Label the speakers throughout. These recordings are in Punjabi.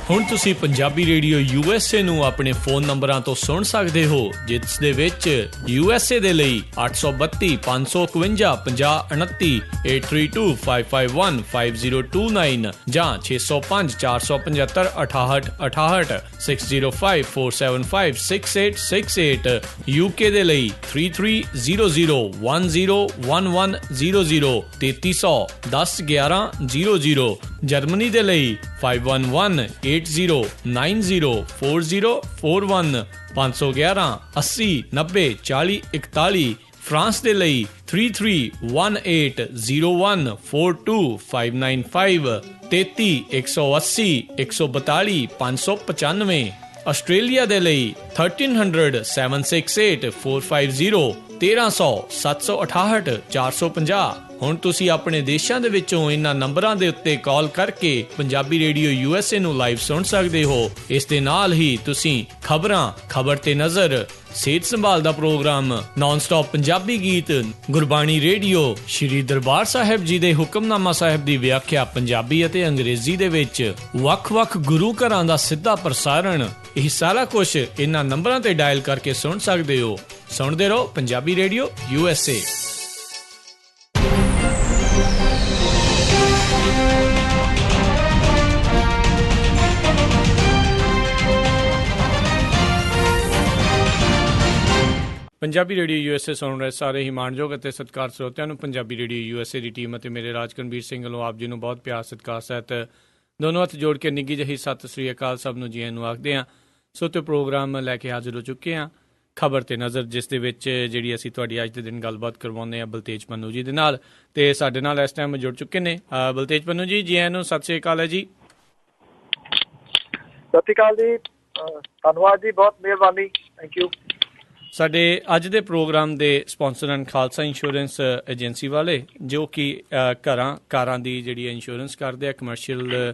Speaker 1: ਹੁਣ ਤੁਸੀਂ ਪੰਜਾਬੀ ਰੇਡੀਓ USA ਨੂੰ ਆਪਣੇ ਫੋਨ ਨੰਬਰਾਂ ਤੋਂ ਸੁਣ ਸਕਦੇ ਹੋ, ਜਿਸ ਦੇ ਵਿੱਚ USA ਦੇ ਲਈ 832 551 5029, 8325515029 ਜਾਂ 605 475 6868, 6054756868, UK ਦੇ ਲਈ 3300101100, 3300 ਜਰਮਨੀ ਦੇ ਲਈ 51180904041511 80 90 40 41, ਫਰਾਂਸ ਦੇ ਲਈ 3318014255, 33 180 142 595, ਆਸਟ੍ਰੇਲੀਆ ਦੇ ਲਈ 1300 768 450, 1300 768 450। ਹੁਣ ਤੁਸੀਂ ਆਪਣੇ ਦੇਸ਼ਾਂ ਦੇ ਵਿੱਚੋਂ ਇਹਨਾਂ ਨੰਬਰਾਂ ਦੇ ਉੱਤੇ ਕਾਲ ਕਰਕੇ ਪੰਜਾਬੀ ਰੇਡੀਓ USA ਨੂੰ ਲਾਈਵ ਸੁਣ ਸਕਦੇ ਹੋ। ਇਸ ਦੇ ਨਾਲ ਹੀ ਤੁਸੀਂ ਖਬਰਾਂ, ਖਬਰ ਤੇ ਨਜ਼ਰ, ਸਿਹਤ ਸੰਭਾਲ ਦਾ ਪ੍ਰੋਗਰਾਮ, ਨਾਨ ਸਟਾਪ ਪੰਜਾਬੀ ਗੀਤ, ਗੁਰਬਾਣੀ ਰੇਡੀਓ, ਸ਼੍ਰੀ ਦਰਬਾਰ ਸਾਹਿਬ ਜੀ ਦੇ ਹੁਕਮਨਾਮਾ ਸਾਹਿਬ ਦੀ ਵਿਆਖਿਆ ਪੰਜਾਬੀ ਅਤੇ ਅੰਗਰੇਜ਼ੀ ਦੇ ਵਿੱਚ, ਵੱਖ-ਵੱਖ ਗੁਰੂ ਘਰਾਂ ਦਾ ਸਿੱਧਾ ਪ੍ਰਸਾਰਣ, ਇਹ ਸਾਰਾ ਕੁਝ ਇਹਨਾਂ ਨੰਬਰਾਂ ਤੇ ਡਾਇਲ ਕਰਕੇ ਸੁਣ ਸਕਦੇ ਹੋ। ਸੁਣਦੇ ਰਹੋ Punjabi radio USA। Punjabi radio USA ਸੁਣ ਰਹੇ ਸਾਰੇ ਹੀ ਮਾਣਯੋਗ ਅਤੇ ਸਤਿਕਾਰ ਸਰੋਤਿਆਂ ਨੂੰ ਪੰਜਾਬੀ ਰੇਡੀਓ USA ਦੀ ਟੀਮ ਅਤੇ ਮੇਰੇ ਰਾਜਕਨਵੀਰ ਸਿੰਘ ਵੱਲੋਂ ਆਪ ਜੀ ਨੂੰ ਬਹੁਤ ਪਿਆਰ ਸਤਿਕਾਰ ਸਹਿਤ ਦੋਨੋਂ ਹੱਥ ਜੋੜ ਕੇ ਨਿੱਘੀ ਜਿਹੀ ਸਤਿ ਸ੍ਰੀ ਅਕਾਲ ਸਭ ਨੂੰ ਜੀ ਆਇਆਂ ਨੂੰ ਆਖਦੇ ਹਾਂ। ਸੋ ਤੇ ਪ੍ਰੋਗਰਾਮ ਲੈ ਕੇ ਹਾਜ਼ਰ ਹੋ ਚੁੱਕੇ ਹਾਂ, ਖਬਰ ਤੇ ਨਜ਼ਰ, ਜਿਸ ਦੇ ਵਿੱਚ ਜਿਹੜੀ ਅਸੀਂ ਤੁਹਾਡੀ ਅੱਜ ਦੇ ਦਿਨ ਗੱਲਬਾਤ ਕਰਵਾਉਂਦੇ ਹਾਂ ਬਲਤੇਜ ਪੰਨੂ ਜੀ ਦੇ ਨਾਲ, ਤੇ ਸਾਡੇ ਨਾਲ ਇਸ ਟਾਈਮ ਜੁੜ ਚੁੱਕੇ ਨੇ ਬਲਤੇਜ ਪੰਨੂ ਜੀ। ਜੀ ਆਇਆਂ ਨੂੰ ਸਤਿ ਸ੍ਰੀ ਅਕਾਲ ਹੈ ਜੀ।
Speaker 2: ਸਤਿ ਸ੍ਰੀ ਅਕਾਲ ਜੀ, ਧੰਨਵਾਦ ਜੀ, ਬਹੁਤ ਮਿਹਰਬਾਨੀ, ਥੈਂਕ ਯੂ।
Speaker 1: ਸਾਡੇ ਅੱਜ ਦੇ ਪ੍ਰੋਗਰਾਮ ਦੇ ਸਪਾਂਸਰ ਹਨ ਖਾਲਸਾ ਇੰਸ਼ੋਰੈਂਸ ਏਜੰਸੀ ਵਾਲੇ, ਜੋ ਕਿ ਕਾਰਾਂ ਦੀ ਜਿਹੜੀ ਇੰਸ਼ੋਰੈਂਸ ਕਰਦੇ ਆ, ਕਮਰਸ਼ੀਅਲ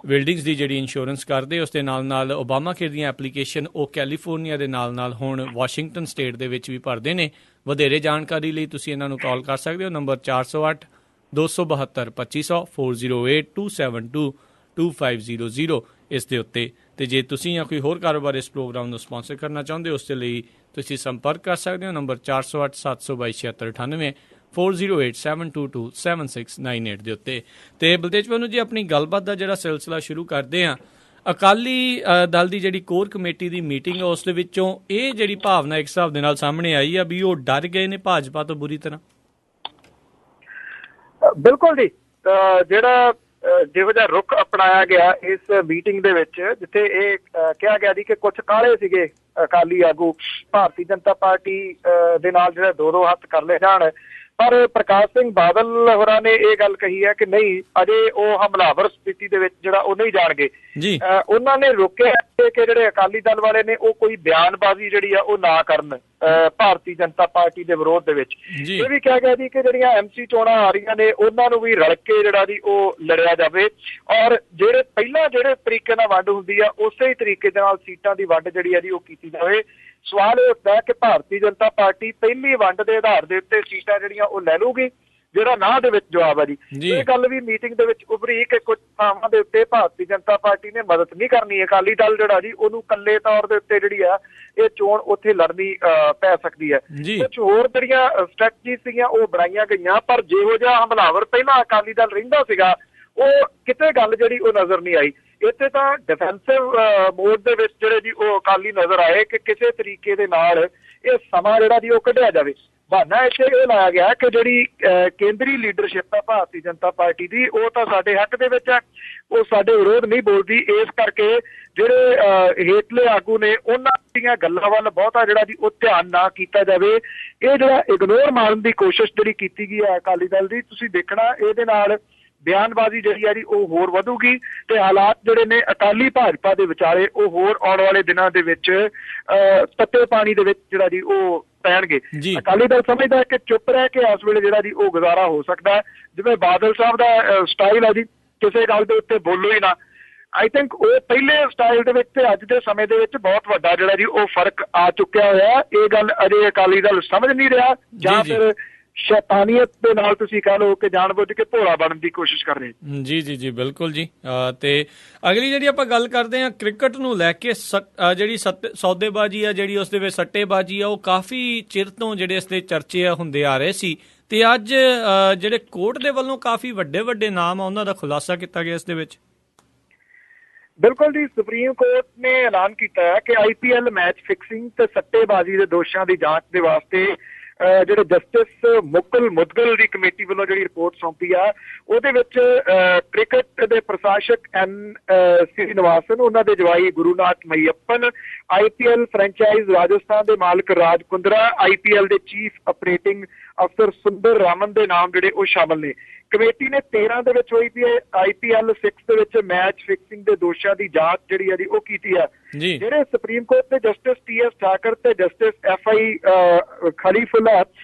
Speaker 1: ਬਿਲਡਿੰਗਸ ਦੀ ਜਿਹੜੀ ਇੰਸ਼ੋਰੈਂਸ ਕਰਦੇ। ਉਸ ਦੇ ਨਾਲ ਨਾਲ ਓਬਾਮਾ ਕੇਅਰ ਦੀਆਂ ਐਪਲੀਕੇਸ਼ਨ ਉਹ ਕੈਲੀਫੋਰਨੀਆ ਦੇ ਨਾਲ ਨਾਲ ਹੁਣ ਵਾਸ਼ਿੰਗਟਨ ਸਟੇਟ ਦੇ ਵਿੱਚ ਵੀ ਭਰਦੇ ਨੇ। ਵਧੇਰੇ ਜਾਣਕਾਰੀ ਲਈ ਤੁਸੀਂ ਇਹਨਾਂ ਨੂੰ ਕਾਲ ਕਰ ਸਕਦੇ ਹੋ, ਨੰਬਰ 408 272 2500 408 272 2500 ਇਸ ਦੇ ਉੱਤੇ। ਅਤੇ ਜੇ ਤੁਸੀਂ ਜਾਂ ਕੋਈ ਹੋਰ ਕਾਰੋਬਾਰ ਇਸ ਪ੍ਰੋਗਰਾਮ ਨੂੰ ਸਪਾਂਸਰ ਕਰਨਾ ਚਾਹੁੰਦੇ ਹੋ, ਉਸ ਦੇ ਲਈ ਤੁਸੀਂ ਸੰਪਰਕ ਕਰ ਸਕਦੇ ਹੋ, ਨੰਬਰ 408 722 7698 408 722 7698 ਦੇ ਉੱਤੇ। ਅਤੇ ਬਲਤੇਜ ਪੰਨੂ ਜੀ, ਆਪਣੀ ਗੱਲਬਾਤ ਦਾ ਜਿਹੜਾ ਸਿਲਸਿਲਾ ਸ਼ੁਰੂ ਕਰਦੇ ਹਾਂ, ਅਕਾਲੀ ਦਲ ਦੀ ਜਿਹੜੀ ਕੋਰ ਕਮੇਟੀ ਦੀ ਮੀਟਿੰਗ ਹੈ, ਉਸ ਦੇ ਵਿੱਚੋਂ ਇਹ ਜਿਹੜੀ ਭਾਵਨਾ ਇੱਕ ਹਿਸਾਬ ਦੇ ਨਾਲ ਸਾਹਮਣੇ ਆਈ ਆ ਵੀ ਉਹ ਡਰ ਗਏ ਨੇ ਭਾਜਪਾ ਤੋਂ ਬੁਰੀ ਤਰ੍ਹਾਂ।
Speaker 2: ਬਿਲਕੁਲ ਜੀ, ਜਿਹੜਾ ਜਿਹੋ ਜਿਹਾ ਰੁਖ ਅਪਣਾਇਆ ਗਿਆ ਇਸ ਮੀਟਿੰਗ ਦੇ ਵਿੱਚ, ਜਿੱਥੇ ਇਹ ਕਿਹਾ ਗਿਆ ਜੀ ਕਿ ਕੁਝ ਕਾਲੇ ਸੀਗੇ ਅਕਾਲੀ ਆਗੂ, ਭਾਰਤੀ ਜਨਤਾ ਪਾਰਟੀ ਦੇ ਨਾਲ ਜਿਹੜਾ ਦੋ ਹੱਥ ਕਰ ਲਏ ਜਾਣ, ਪਰ ਪ੍ਰਕਾਸ਼ ਸਿੰਘ ਬਾਦਲ ਹੋਰਾਂ ਨੇ ਇਹ ਗੱਲ ਕਹੀ ਹੈ ਕਿ ਨਹੀਂ, ਅਜੇ ਉਹ ਹਮਲਾਵਰ ਸਥਿਤੀ ਦੇ ਵਿੱਚ ਜਿਹੜਾ ਉਹ ਨਹੀਂ ਜਾਣਗੇ। ਉਹਨਾਂ ਨੇ ਰੋਕਿਆ ਕਿ ਜਿਹੜੇ ਅਕਾਲੀ ਦਲ ਵਾਲੇ ਨੇ ਉਹ ਕੋਈ ਬਿਆਨਬਾਜ਼ੀ ਜਿਹੜੀ ਆ ਉਹ ਨਾ ਕਰਨ ਭਾਰਤੀ ਜਨਤਾ ਪਾਰਟੀ ਦੇ ਵਿਰੋਧ ਦੇ ਵਿੱਚ। ਇਹ ਵੀ ਕਿਹਾ ਗਿਆ ਜੀ ਕਿ ਜਿਹੜੀਆਂ MC ਚੋਣਾਂ ਆ ਰਹੀਆਂ ਨੇ ਉਹਨਾਂ ਨੂੰ ਵੀ ਰਲ ਕੇ ਜਿਹੜਾ ਜੀ ਉਹ ਲੜਿਆ ਜਾਵੇ, ਔਰ ਜਿਹੜੇ ਪਹਿਲਾਂ ਜਿਹੜੇ ਤਰੀਕੇ ਨਾਲ ਵੰਡ ਹੁੰਦੀ ਆ ਉਸੇ ਹੀ ਤਰੀਕੇ ਦੇ ਨਾਲ ਸੀਟਾਂ ਦੀ ਵੰਡ ਜਿਹੜੀ ਆ ਜੀ ਉਹ ਕੀਤੀ ਜਾਵੇ। ਸਵਾਲ ਇਹ ਉੱਠਦਾ ਹੈ ਕਿ ਭਾਰਤੀ ਜਨਤਾ ਪਾਰਟੀ ਪਹਿਲੀ ਵੰਡ ਦੇ ਆਧਾਰ ਦੇ ਉੱਤੇ ਸੀਟਾਂ ਜਿਹੜੀਆਂ ਉਹ ਲੈ ਲੂਗੀ, ਜਿਹੜਾ ਨਾਂ ਦੇ ਵਿੱਚ ਜਵਾਬ ਹੈ ਜੀ। ਇਹ ਗੱਲ ਵੀ ਮੀਟਿੰਗ ਦੇ ਵਿੱਚ ਉਭਰੀ ਕਿ ਕੁਝ ਥਾਵਾਂ ਦੇ ਉੱਤੇ ਭਾਰਤੀ ਜਨਤਾ ਪਾਰਟੀ ਨੇ ਮਦਦ ਨਹੀਂ ਕਰਨੀ, ਅਕਾਲੀ ਦਲ ਜਿਹੜਾ ਜੀ ਉਹਨੂੰ ਇਕੱਲੇ ਤੌਰ ਦੇ ਉੱਤੇ ਜਿਹੜੀ ਆ ਇਹ ਚੋਣ ਉੱਥੇ ਲੜਨੀ ਪੈ ਸਕਦੀ ਹੈ। ਕੁਝ ਹੋਰ ਜਿਹੜੀਆਂ ਸਟ੍ਰੈਟਜੀ ਸੀਗੀਆਂ ਉਹ ਬਣਾਈਆਂ ਗਈਆਂ, ਪਰ ਜਿਹੋ ਜਿਹਾ ਹਮਲਾਵਰ ਪਹਿਲਾਂ ਅਕਾਲੀ ਦਲ ਰਹਿੰਦਾ ਸੀਗਾ ਉਹ ਕਿਤੇ ਗੱਲ ਜਿਹੜੀ ਉਹ ਨਜ਼ਰ ਨਹੀਂ ਆਈ। ਇੱਥੇ ਤਾਂ ਡਿਫੈਂਸਿਵ ਮੋਡ ਦੇ ਵਿੱਚ ਜਿਹੜੇ ਜੀ ਉਹ ਅਕਾਲੀ ਨਜ਼ਰ ਆਏ ਕਿ ਕਿਸੇ ਤਰੀਕੇ ਦੇ ਨਾਲ ਇਹ ਸਮਾਂ ਜਿਹੜਾ ਜੀ ਉਹ ਕੱਢਿਆ ਜਾਵੇ। ਬਹਾਨਾ ਇੱਥੇ ਇਹ ਲਾਇਆ ਗਿਆ ਕਿ ਜਿਹੜੀ ਕੇਂਦਰੀ ਲੀਡਰਸ਼ਿਪ ਹੈ ਭਾਰਤੀ ਜਨਤਾ ਪਾਰਟੀ ਦੀ, ਉਹ ਤਾਂ ਸਾਡੇ ਹੱਕ ਦੇ ਵਿੱਚ ਹੈ, ਉਹ ਸਾਡੇ ਵਿਰੋਧ ਨਹੀਂ ਬੋਲਦੀ, ਇਸ ਕਰਕੇ ਜਿਹੜੇ ਹੇਠਲੇ ਆਗੂ ਨੇ ਉਹਨਾਂ ਦੀਆਂ ਗੱਲਾਂ ਵੱਲ ਬਹੁਤਾ ਜਿਹੜਾ ਜੀ ਉਹ ਧਿਆਨ ਨਾ ਕੀਤਾ ਜਾਵੇ। ਇਹ ਜਿਹੜਾ ਇਗਨੋਰ ਮਾਰਨ ਦੀ ਕੋਸ਼ਿਸ਼ ਜਿਹੜੀ ਕੀਤੀ ਗਈ ਹੈ ਅਕਾਲੀ ਦਲ ਦੀ, ਤੁਸੀਂ ਦੇਖਣਾ ਇਹਦੇ ਨਾਲ ਬਿਆਨਬਾਜ਼ੀ ਜਿਹੜੀ ਆ ਜੀ ਉਹ ਹੋਰ ਵਧੂਗੀ ਤੇ ਹਾਲਾਤ ਜਿਹੜੇ ਨੇ ਅਕਾਲੀ ਭਾਜਪਾ ਦੇ ਵਿਚਾਲੇ ਉਹ ਹੋਰ ਆਉਣ ਵਾਲੇ ਦਿਨਾਂ ਦੇ ਵਿੱਚ ਤੱਤੇ ਪਾਣੀ ਦੇ ਵਿੱਚ ਜਿਹੜਾ ਜੀ ਉਹ ਪੈਣਗੇ। ਅਕਾਲੀ ਦਲ ਸਮਝਦਾ ਕਿ ਚੁੱਪ ਰਹਿ ਕੇ ਇਸ ਵੇਲੇ ਜਿਹੜਾ ਜੀ ਉਹ ਗੁਜ਼ਾਰਾ ਹੋ ਸਕਦਾ ਹੈ, ਜਿਵੇਂ ਬਾਦਲ ਸਾਹਿਬ ਦਾ ਸਟਾਈਲ ਹੈ ਜੀ, ਕਿਸੇ ਗੱਲ ਦੇ ਉੱਤੇ ਬੋਲੋ ਹੀ ਨਾ। ਆਈ ਥਿੰਕ ਉਹ ਪਹਿਲੇ ਸਟਾਈਲ ਦੇ ਵਿੱਚ ਤੇ ਅੱਜ ਦੇ ਸਮੇਂ ਦੇ ਵਿੱਚ ਬਹੁਤ ਵੱਡਾ ਜਿਹੜਾ ਜੀ ਉਹ ਫਰਕ ਆ ਚੁੱਕਿਆ ਹੋਇਆ। ਇਹ ਗੱਲ ਅਜੇ ਅਕਾਲੀ ਦਲ ਸਮਝ ਨਹੀਂ ਰਿਹਾ, ਜਾਂ ਫਿਰ ਸ਼ੈਤਾਨੀਅਤ ਦੇ ਨਾਲ ਤੁਸੀਂ ਕਹਿ ਲਓ ਕਿ ਜਾਣਬੁੱਝ ਕੇ ਭੋਲਾ ਬਣਨ ਦੀ ਕੋਸ਼ਿਸ਼ ਕਰ ਰਹੇ।
Speaker 1: ਜੀ ਜੀ ਜੀ ਬਿਲਕੁਲ ਜੀ। ਤੇ ਅਗਲੀ ਜਿਹੜੀ ਆਪਾਂ ਗੱਲ ਕਰਦੇ ਹਾਂ ਕ੍ਰਿਕਟ ਨੂੰ ਲੈ ਕੇ, ਜਿਹੜੀ ਸੌਦੇਬਾਜ਼ੀ ਆ, ਜਿਹੜੀ ਉਸ ਦੇ ਵਿੱਚ ਸੱਟੇਬਾਜ਼ੀ ਆ, ਉਹ ਕਾਫੀ ਚਿਰ ਤੋਂ ਜਿਹੜੇ ਇਸ ਦੇ ਚਰਚੇ ਹੁੰਦੇ ਆ ਰਹੇ ਸੀ, ਤੇ ਅੱਜ ਜਿਹੜੇ ਕੋਰਟ ਦੇ ਵੱਲੋਂ ਕਾਫੀ ਵੱਡੇ ਵੱਡੇ ਨਾਮ ਆ ਉਹਨਾਂ ਦਾ ਖੁਲਾਸਾ ਕੀਤਾ ਗਿਆ ਇਸ ਦੇ ਵਿੱਚ।
Speaker 2: ਬਿਲਕੁਲ ਜੀ, ਸੁਪਰੀਮ ਕੋਰਟ ਨੇ ਐਲਾਨ ਕੀਤਾ ਹੈ ਕਿ IPL ਮੈਚ ਫਿਕਸਿੰਗ ਤੇ ਸੱਟੇਬਾਜ਼ੀ ਦੇ ਦੋਸ਼ਾਂ ਦੀ ਜਾਂਚ ਦੇ ਵਾਸਤੇ ਜਿਹੜੇ ਜਸਟਿਸ ਮੁਕੁਲ ਮੁਦਗਲ ਦੀ ਕਮੇਟੀ ਵੱਲੋਂ ਜਿਹੜੀ ਰਿਪੋਰਟ ਸੌਂਪੀ ਆ, ਉਹਦੇ ਵਿੱਚ ਕ੍ਰਿਕਟ ਦੇ ਪ੍ਰਸ਼ਾਸਕ N Srinivasan, ਉਹਨਾਂ ਦੇ ਜਵਾਈ ਗੁਰੂਨਾਥ ਮਈਅੱਪਨ, IPL ਫਰੈਂਚਾਈਜ਼ ਰਾਜਸਥਾਨ ਦੇ ਮਾਲਕ ਰਾਜ ਕੁੰਦਰਾ, IPL ਦੇ ਚੀਫ ਆਪਰੇਟਿੰਗ ਅਫਸਰ ਸੁੰਦਰ ਰਾਮਨ ਦੇ ਨਾਮ ਜਿਹੜੇ ਉਹ ਸ਼ਾਮਲ ਨੇ। ਕਮੇਟੀ ਨੇ 13 ਦੇ ਵਿੱਚ ਹੋਈ ਪਈ IPL 6 ਦੇ ਵਿੱਚ ਮੈਚ ਫਿਕਸਿੰਗ ਦੇ ਦੋਸ਼ਾਂ ਦੀ ਜਾਂਚ ਜਿਹੜੀ ਹੈ ਜੀ ਉਹ ਕੀਤੀ ਹੈ। ਜਿਹੜੇ ਸੁਪਰੀਮ ਕੋਰਟ ਦੇ ਜਸਟਿਸ TS ਠਾਕਰ ਤੇ ਜਸਟਿਸ FI ਖਲੀਫੁੱਲਾ,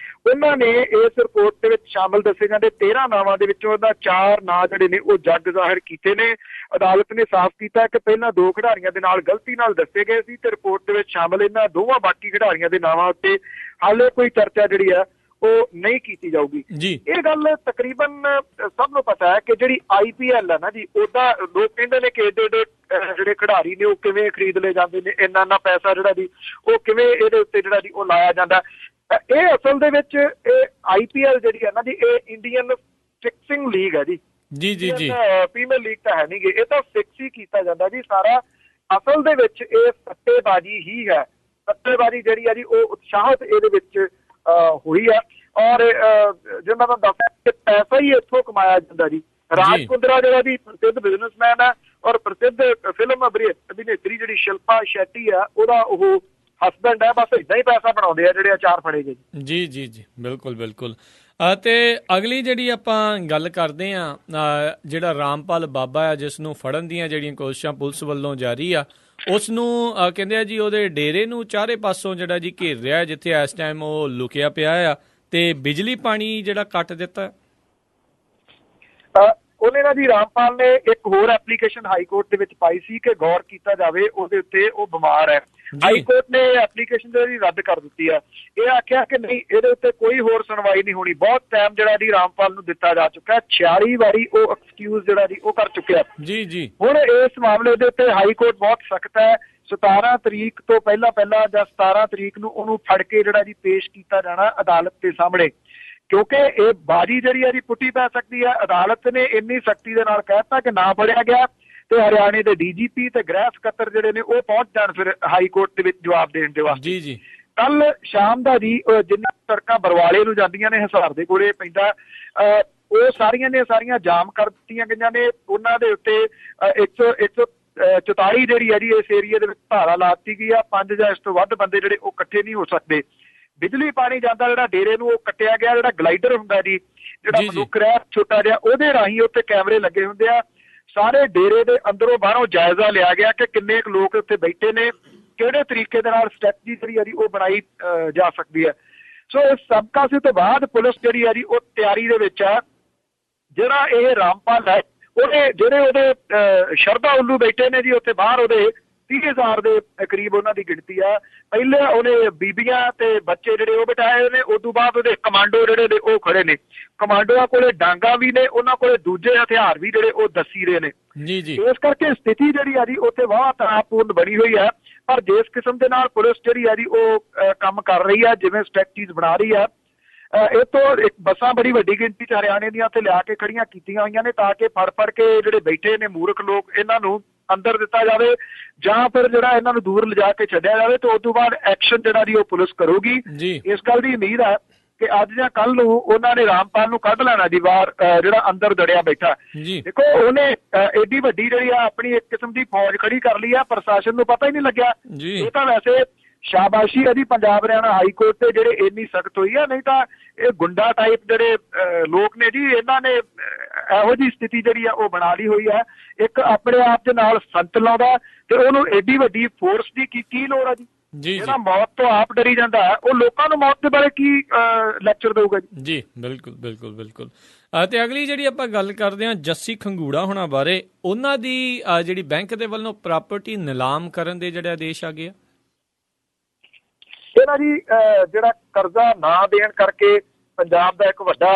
Speaker 2: ਉਹਨਾਂ ਨੇ ਇਸ ਰਿਪੋਰਟ ਦੇ ਵਿੱਚ ਸ਼ਾਮਲ ਦੱਸੇ ਜਾਂਦੇ 13 ਨਾਵਾਂ ਦੇ ਵਿੱਚੋਂ ਉਹਦਾ 4 ਨਾਂ ਜਿਹੜੇ ਨੇ ਉਹ ਜੱਗ ਜ਼ਾਹਿਰ ਕੀਤੇ ਨੇ। ਅਦਾਲਤ ਨੇ ਸਾਫ਼ ਕੀਤਾ ਕਿ ਪਹਿਲਾਂ 2 ਖਿਡਾਰੀਆਂ ਦੇ ਨਾਲ ਗਲਤੀ ਨਾਲ ਦੱਸੇ ਗਏ ਸੀ ਤੇ ਰਿਪੋਰਟ ਦੇ ਵਿੱਚ ਸ਼ਾਮਲ ਇਹਨਾਂ ਦੋਵਾਂ ਬਾਕੀ ਖਿਡਾਰੀਆਂ ਦੇ ਨਾਵਾਂ ਉੱਤੇ ਹਾਲੇ ਕੋਈ ਚਰਚਾ ਜਿਹੜੀ ਆ ਉਹ ਨਹੀਂ ਕੀਤੀ ਜਾਊਗੀ। ਇਹ ਗੱਲ ਤਕਰੀਬਨ ਸਭ ਨੂੰ ਪਤਾ ਹੈ ਕਿ ਜਿਹੜੀ IPL ਹੈ ਨਾ ਜੀ, ਉਹਦਾ ਲੋਕ ਕਹਿੰਦੇ ਨੇ ਕਿ ਏਡੇ ਜਿਹੜੇ ਖਿਡਾਰੀ ਨੇ ਉਹ ਕਿਵੇਂ ਖਰੀਦ ਲਏ ਜਾਂਦੇ ਨੇ, ਇੰਨਾ ਪੈਸਾ ਜਿਹੜਾ ਜੀ ਉਹ ਕਿਵੇਂ ਇਹਦੇ ਉੱਤੇ ਜਿਹੜਾ ਜੀ ਉਹ ਲਾਇਆ ਜਾਂਦਾ। ਇਹ ਅਸਲ ਦੇ ਵਿੱਚ ਇਹ IPL ਜਿਹੜੀ ਹੈ ਨਾ ਜੀ, ਇਹ ਇੰਡੀਅਨ ਫਿਕਸਿੰਗ ਲੀਗ ਹੈ ਜੀ। ਜੀ ਜੀ ਜੀ, ਪ੍ਰੀਮੀਅਰ ਲੀਗ ਤਾਂ ਹੈ ਨਹੀਂ ਗੀ, ਇਹ ਤਾਂ ਫਿਕਸ ਹੀ ਕੀਤਾ ਜਾਂਦਾ ਜੀ ਸਾਰਾ। ਅਸਲ ਦੇ ਵਿੱਚ ਇਹ ਸੱਟੇਬਾਜ਼ੀ ਹੀ ਹੈ। ਸੱਟੇਬਾਜ਼ੀ ਜਿਹੜੀ ਹੈ ਜੀ ਉਹ ਉਤਸ਼ਾਹਤ ਇਹਦੇ ਵਿੱਚ ਹੋਈ ਹੈ, ਔਰ ਜਿਵੇਂ ਮੈਂ ਦੱਸਿਆ ਕਿ ਪੈਸਾ ਹੀ ਇੱਥੋਂ ਕਮਾਇਆ ਜਾਂਦਾ ਜੀ। ਰਾਜ ਕੁੰਦਰਾ ਜਿਹੜਾ ਜੀ ਪ੍ਰਸਿੱਧ ਬਿਜ਼ਨਸਮੈਨ ਹੈ, ਔਰ ਪ੍ਰਸਿੱਧ ਫਿਲਮ ਅਭਿਨੇਤਰੀ ਜਿਹੜੀ ਸ਼ਿਲਪਾ ਸ਼ੈਟੀ ਆ, ਉਹਦਾ ਉਹ ਹਸਬੈਂਡ ਹੈ। ਬਸ ਏਦਾਂ ਹੀ ਪੈਸਾ ਬਣਾਉਂਦੇ ਆ ਜਿਹੜੇ ਚਾਰ ਫੜੇ ਗਏ ਜੀ। ਜੀ ਜੀ ਬਿਲਕੁਲ ਬਿਲਕੁਲ। ਤੇ ਅਗਲੀ ਜਿਹੜੀ ਆਪਾਂ ਗੱਲ ਕਰਦੇ ਹਾਂ, ਜਿਹੜਾ ਰਾਮਪਾਲ ਬਾਬਾ ਆ, ਜਿਸ ਨੂੰ ਫੜਨ ਦੀਆਂ ਜਿਹੜੀਆਂ ਕੋਸ਼ਿਸ਼ਾਂ ਪੁਲਿਸ ਵੱਲੋਂ ਜਾਰੀ ਆ, ਉਸ ਨੂੰ ਕਹਿੰਦੇ ਆ ਜੀ ਉਹਦੇ ਡੇਰੇ ਨੂੰ ਚਾਰੇ ਪਾਸੋਂ ਜਿਹੜਾ ਜੀ ਘੇਰ ਰਿਹਾ, ਜਿੱਥੇ ਇਸ ਟਾਈਮ ਉਹ ਲੁਕਿਆ ਪਿਆ ਆ, ਤੇ ਬਿਜਲੀ ਪਾਣੀ ਜਿਹੜਾ ਕੱਟ ਦਿੱਤਾ। ਉਹਨੇ ਨਾ ਜੀ ਰਾਮਪਾਲ ਨੇ ਇੱਕ ਹੋਰ ਐਪਲੀਕੇਸ਼ਨ ਹਾਈ ਕੋਰਟ ਦੇ ਵਿੱਚ ਪਾਈ ਸੀ ਕਿ ਗੌਰ ਕੀਤਾ ਜਾਵੇ ਉਹਦੇ ਉੱਤੇ, ਉਹ ਬਿਮਾਰ ਹੈ। ਹਾਈ ਕੋਰਟ ਨੇ ਐਪਲੀਕੇਸ਼ਨ ਜਿਹੜੀ ਰੱਦ ਕਰ ਦਿੱਤੀ ਹੈ। ਇਹ ਆਖਿਆ ਕਿ ਨਹੀਂ, ਇਹਦੇ ਉੱਤੇ ਕੋਈ ਹੋਰ ਸੁਣਵਾਈ ਨਹੀਂ ਹੋਣੀ। ਬਹੁਤ ਟਾਈਮ ਜਿਹੜਾ ਜੀ ਰਾਮਪਾਲ ਨੂੰ ਦਿੱਤਾ ਜਾ ਚੁੱਕਾ, 46 ਵਾਰੀ ਉਹ ਐਕਸਕਿਊਜ਼ ਜਿਹੜਾ ਜੀ ਉਹ ਕਰ ਚੁੱਕਿਆ। ਜੀ ਜੀ, ਹੁਣ ਇਸ ਮਾਮਲੇ ਦੇ ਉੱਤੇ ਹਾਈ ਕੋਰਟ ਬਹੁਤ ਸਖਤ ਹੈ। 17 ਤਰੀਕ ਤੋਂ ਪਹਿਲਾਂ ਜਾਂ 17 ਤਰੀਕ ਨੂੰ ਉਹਨੂੰ ਫੜ ਕੇ ਜਿਹੜਾ ਜੀ ਪੇਸ਼ ਕੀਤਾ ਜਾਣਾ ਅਦਾਲਤ ਦੇ ਸਾਹਮਣੇ, ਕਿਉਂਕਿ ਇਹ ਬਾਜੀ ਜਿਹੜੀ ਹੈ ਜੀ ਪੁੱਟੀ ਪੈ ਸਕਦੀ ਹੈ। ਅਦਾਲਤ ਨੇ ਇੰਨੀ ਸਖਤੀ ਦੇ ਨਾਲ ਕਹਿ ਦਿੱਤਾ ਕਿ ਨਾ ਫੜਿਆ ਗਿਆ ਤੇ ਹਰਿਆਣੇ ਦੇ DGP ਤੇ ਗ੍ਰਹਿ ਸਕੱਤਰ ਜਿਹੜੇ ਨੇ ਉਹ ਪਹੁੰਚ ਜਾਣ ਫਿਰ ਹਾਈ ਕੋਰਟ ਦੇ ਵਿੱਚ ਜਵਾਬ ਦੇਣ ਦੇ ਵਾਸਤੇ। ਜੀ ਜੀ, ਕੱਲ ਸ਼ਾਮ ਦਾ ਜੀ ਜਿੰਨੀਆਂ ਸੜਕਾਂ ਬਰਵਾਲੇ ਨੂੰ ਜਾਂਦੀਆਂ ਨੇ, ਹਿਸਾਰ ਦੇ ਕੋਲੇ ਪੈਂਦਾ, ਉਹ ਸਾਰੀਆਂ ਨੇ ਸਾਰੀਆਂ ਜਾਮ ਕਰ ਦਿੱਤੀਆਂ ਗਈਆਂ ਨੇ। ਉਹਨਾਂ ਦੇ ਉੱਤੇ 144 ਜਿਹੜੀ ਹੈ ਜੀ ਇਸ ਏਰੀਏ ਦੇ ਵਿੱਚ ਧਾਰਾ ਲਾ ਦਿੱਤੀ ਗਈ ਆ। 5 ਜਾਂ ਇਸ ਤੋਂ ਵੱਧ ਬੰਦੇ ਜਿਹੜੇ ਉਹ ਇਕੱਠੇ ਨਹੀਂ ਹੋ ਸਕਦੇ। ਬਿਜਲੀ ਪਾਣੀ ਜਾਂਦਾ ਜਿਹੜਾ ਡੇਰੇ ਨੂੰ, ਉਹ ਕੱਟਿਆ ਗਿਆ। ਜਿਹੜਾ ਗਲਾਈਡਰ ਹੁੰਦਾ ਜੀ, ਜਿਹੜਾ ਮਨੁੱਖ ਰਹਿ ਛੋਟਾ ਜਿਹਾ, ਉਹਦੇ ਰਾਹੀਂ ਉੱਤੇ ਕੈਮਰੇ ਲੱਗੇ ਹੁੰਦੇ ਆ। ਸਾਰੇ ਡੇਰੇ ਦੇ ਅੰਦਰੋਂ ਬਾਹਰੋਂ ਜਾਇਜ਼ਾ ਲਿਆ ਗਿਆ ਕਿ ਕਿੰਨੇ ਕੁ ਲੋਕ ਉੱਥੇ ਬੈਠੇ ਨੇ, ਕਿਹੜੇ ਤਰੀਕੇ ਦੇ ਨਾਲ ਸਟ੍ਰੈਟਜੀ ਜਿਹੜੀ ਆ ਜੀ ਉਹ ਬਣਾਈ ਜਾ ਸਕਦੀ ਹੈ। ਸੋ ਇਸ ਸਭ ਕਾਸੇ ਤੋਂ ਬਾਅਦ ਪੁਲਿਸ ਜਿਹੜੀ ਆ ਜੀ ਉਹ ਤਿਆਰੀ ਦੇ ਵਿੱਚ ਆ। ਜਿਹੜਾ ਇਹ ਰਾਮਪਾਲ ਹੈ, ਉਹਦੇ ਸ਼ਰਧਾ ਉੱਲੂ ਬੈਠੇ ਨੇ ਜੀ ਉੱਥੇ ਬਾਹਰ, ਉਹਦੇ 30,000 ਦੇ ਕਰੀਬ ਉਹਨਾਂ ਦੀ ਗਿਣਤੀ ਆ। ਪਹਿਲੇ ਉਹਨੇ ਬੀਬੀਆਂ ਤੇ ਬੱਚੇ ਜਿਹੜੇ ਉਹ ਬਿਠਾਏ ਨੇ, ਉਸ ਤੋਂ ਬਾਅਦ ਉਹਦੇ ਕਮਾਂਡੋ ਜਿਹੜੇ ਨੇ ਉਹ ਖੜੇ ਨੇ। ਕਮਾਂਡੋਆਂ ਕੋਲੇ ਡਾਂਗਾ ਵੀ ਨੇ, ਉਹਨਾਂ ਕੋਲੇ ਦੂਜੇ ਹਥਿਆਰ ਵੀ ਜਿਹੜੇ ਉਹ ਦੱਸੀ ਰਹੇ ਨੇ। ਜੀ ਜੀ, ਇਸ ਕਰਕੇ ਸਥਿਤੀ ਜਿਹੜੀ ਆ ਜੀ ਉੱਥੇ ਬਹੁਤ ਤਣਾਅਪੂਰਨ ਬਣੀ ਹੋਈ ਹੈ। ਪਰ ਜਿਸ ਕਿਸਮ ਦੇ ਨਾਲ ਪੁਲਿਸ ਜਿਹੜੀ ਆ ਜੀ ਉਹ ਕੰਮ ਕਰ ਰਹੀ ਆ, ਜਿਵੇਂ ਸਟ੍ਰੈਟਜੀਜ਼ ਬਣਾ ਰਹੀ ਆ, ਇਹ ਤੋਂ ਇੱਕ ਬੱਸਾਂ ਬੜੀ ਵੱਡੀ ਗਿਣਤੀ 'ਚ ਹਰਿਆਣੇ ਦੀਆਂ ਉੱਥੇ ਲਿਆ ਕੇ ਖੜੀਆਂ ਕੀਤੀਆਂ ਹੋਈਆਂ ਨੇ, ਤਾਂ ਕਿ ਫੜ ਕੇ ਜਿਹੜੇ ਬੈਠੇ ਨੇ ਮੂਰਖ ਲੋਕ, ਇਹਨਾਂ ਨੂੰ ਅੰਦਰ ਦਿੱਤਾ ਜਾਵੇ, ਜਾਂ ਫਿਰ ਜਿਹੜਾ ਇਹਨਾਂ ਨੂੰ ਦੂਰ ਲਿਜਾ ਕੇ ਛੱਡਿਆ ਜਾਵੇ। ਤੇ ਉਸ ਤੋਂ ਬਾਅਦ ਐਕਸ਼ਨ ਜਿਹੜਾ ਜੀ ਉਹ ਪੁਲਿਸ ਕਰੂਗੀ। ਇਸ ਗੱਲ ਦੀ ਉਮੀਦ ਹੈ ਕਿ ਅੱਜ ਜਾਂ ਕੱਲ ਨੂੰ ਉਹਨਾਂ ਨੇ ਰਾਮਪਾਲ ਨੂੰ ਕੱਢ ਲੈਣਾ ਜੀ ਬਾਹਰ, ਜਿਹੜਾ ਅੰਦਰ ਦੜਿਆ ਬੈਠਾ। ਦੇਖੋ, ਉਹਨੇ ਏਡੀ ਵੱਡੀ ਜਿਹੜੀ ਆ ਆਪਣੀ ਇੱਕ ਕਿਸਮ ਦੀ ਫੌਜ ਖੜੀ ਕਰ ਲਈ ਆ, ਪ੍ਰਸ਼ਾਸਨ ਨੂੰ ਪਤਾ ਹੀ ਨਹੀਂ ਲੱਗਿਆ। ਇਹ ਤਾਂ ਵੈਸੇ ਸ਼ਾਬਾਸ਼ੀ ਹੈ ਜੀ ਪੰਜਾਬ ਹਰਿਆਣਾ ਹਾਈ ਕੋਰਟ ਤੇ ਜਿਹੜੇ ਇੰਨੀ ਸਖਤ ਹੋਈ ਆ, ਨਹੀਂ ਤਾਂ ਇਹ ਗੁੰਡਾ ਟਾਈਪ ਜਿਹੜੇ ਲੋਕ ਨੇ ਜੀ, ਇਹਨਾਂ ਨੇ ਇਹੋ ਜਿਹੀ ਸਥਿਤੀ ਜਿਹੜੀ ਆ ਉਹ ਬਣਾ ਲਈ ਹੋਈ ਹੈ। ਇੱਕ ਆਪਣੇ ਆਪ ਦੇ ਨਾਲ ਸੰਤ ਲਾਉਂਦਾ ਤੇ ਉਹਨੂੰ ਏਡੀ ਵੱਡੀ ਫੋਰਸ ਦੀ ਕੀ ਲੋੜ ਆ ਜੀ। ਜਿਹੜਾ ਮੌਤ ਤੋਂ ਆਪ ਡਰੀ ਜਾਂਦਾ ਹੈ, ਉਹ ਲੋਕਾਂ ਨੂੰ ਮੌਤ ਦੇ ਬਾਰੇ ਕੀ ਲੈਕਚਰ ਦੇਊਗਾ ਜੀ। ਜੀ ਬਿਲਕੁਲ ਬਿਲਕੁਲ ਬਿਲਕੁਲ। ਤੇ ਅਗਲੀ ਜਿਹੜੀ ਆਪਾਂ ਗੱਲ ਕਰਦੇ ਹਾਂ ਜੱਸੀ ਖੰਗੂੜਾ ਹੋਣਾ ਬਾਰੇ, ਉਹਨਾਂ ਦੀ ਜਿਹੜੀ ਬੈਂਕ ਦੇ ਵੱਲੋਂ ਪ੍ਰਾਪਰਟੀ ਨਿਲਾਮ ਕਰਨ ਦੇ ਜਿਹੜੇ ਆਦੇਸ਼ ਆ ਗਏ ਆ। ਇਹਨਾਂ ਜੀ ਜਿਹੜਾ ਕਰਜ਼ਾ ਨਾ ਦੇਣ ਕਰਕੇ ਪੰਜਾਬ ਦਾ ਇੱਕ ਵੱਡਾ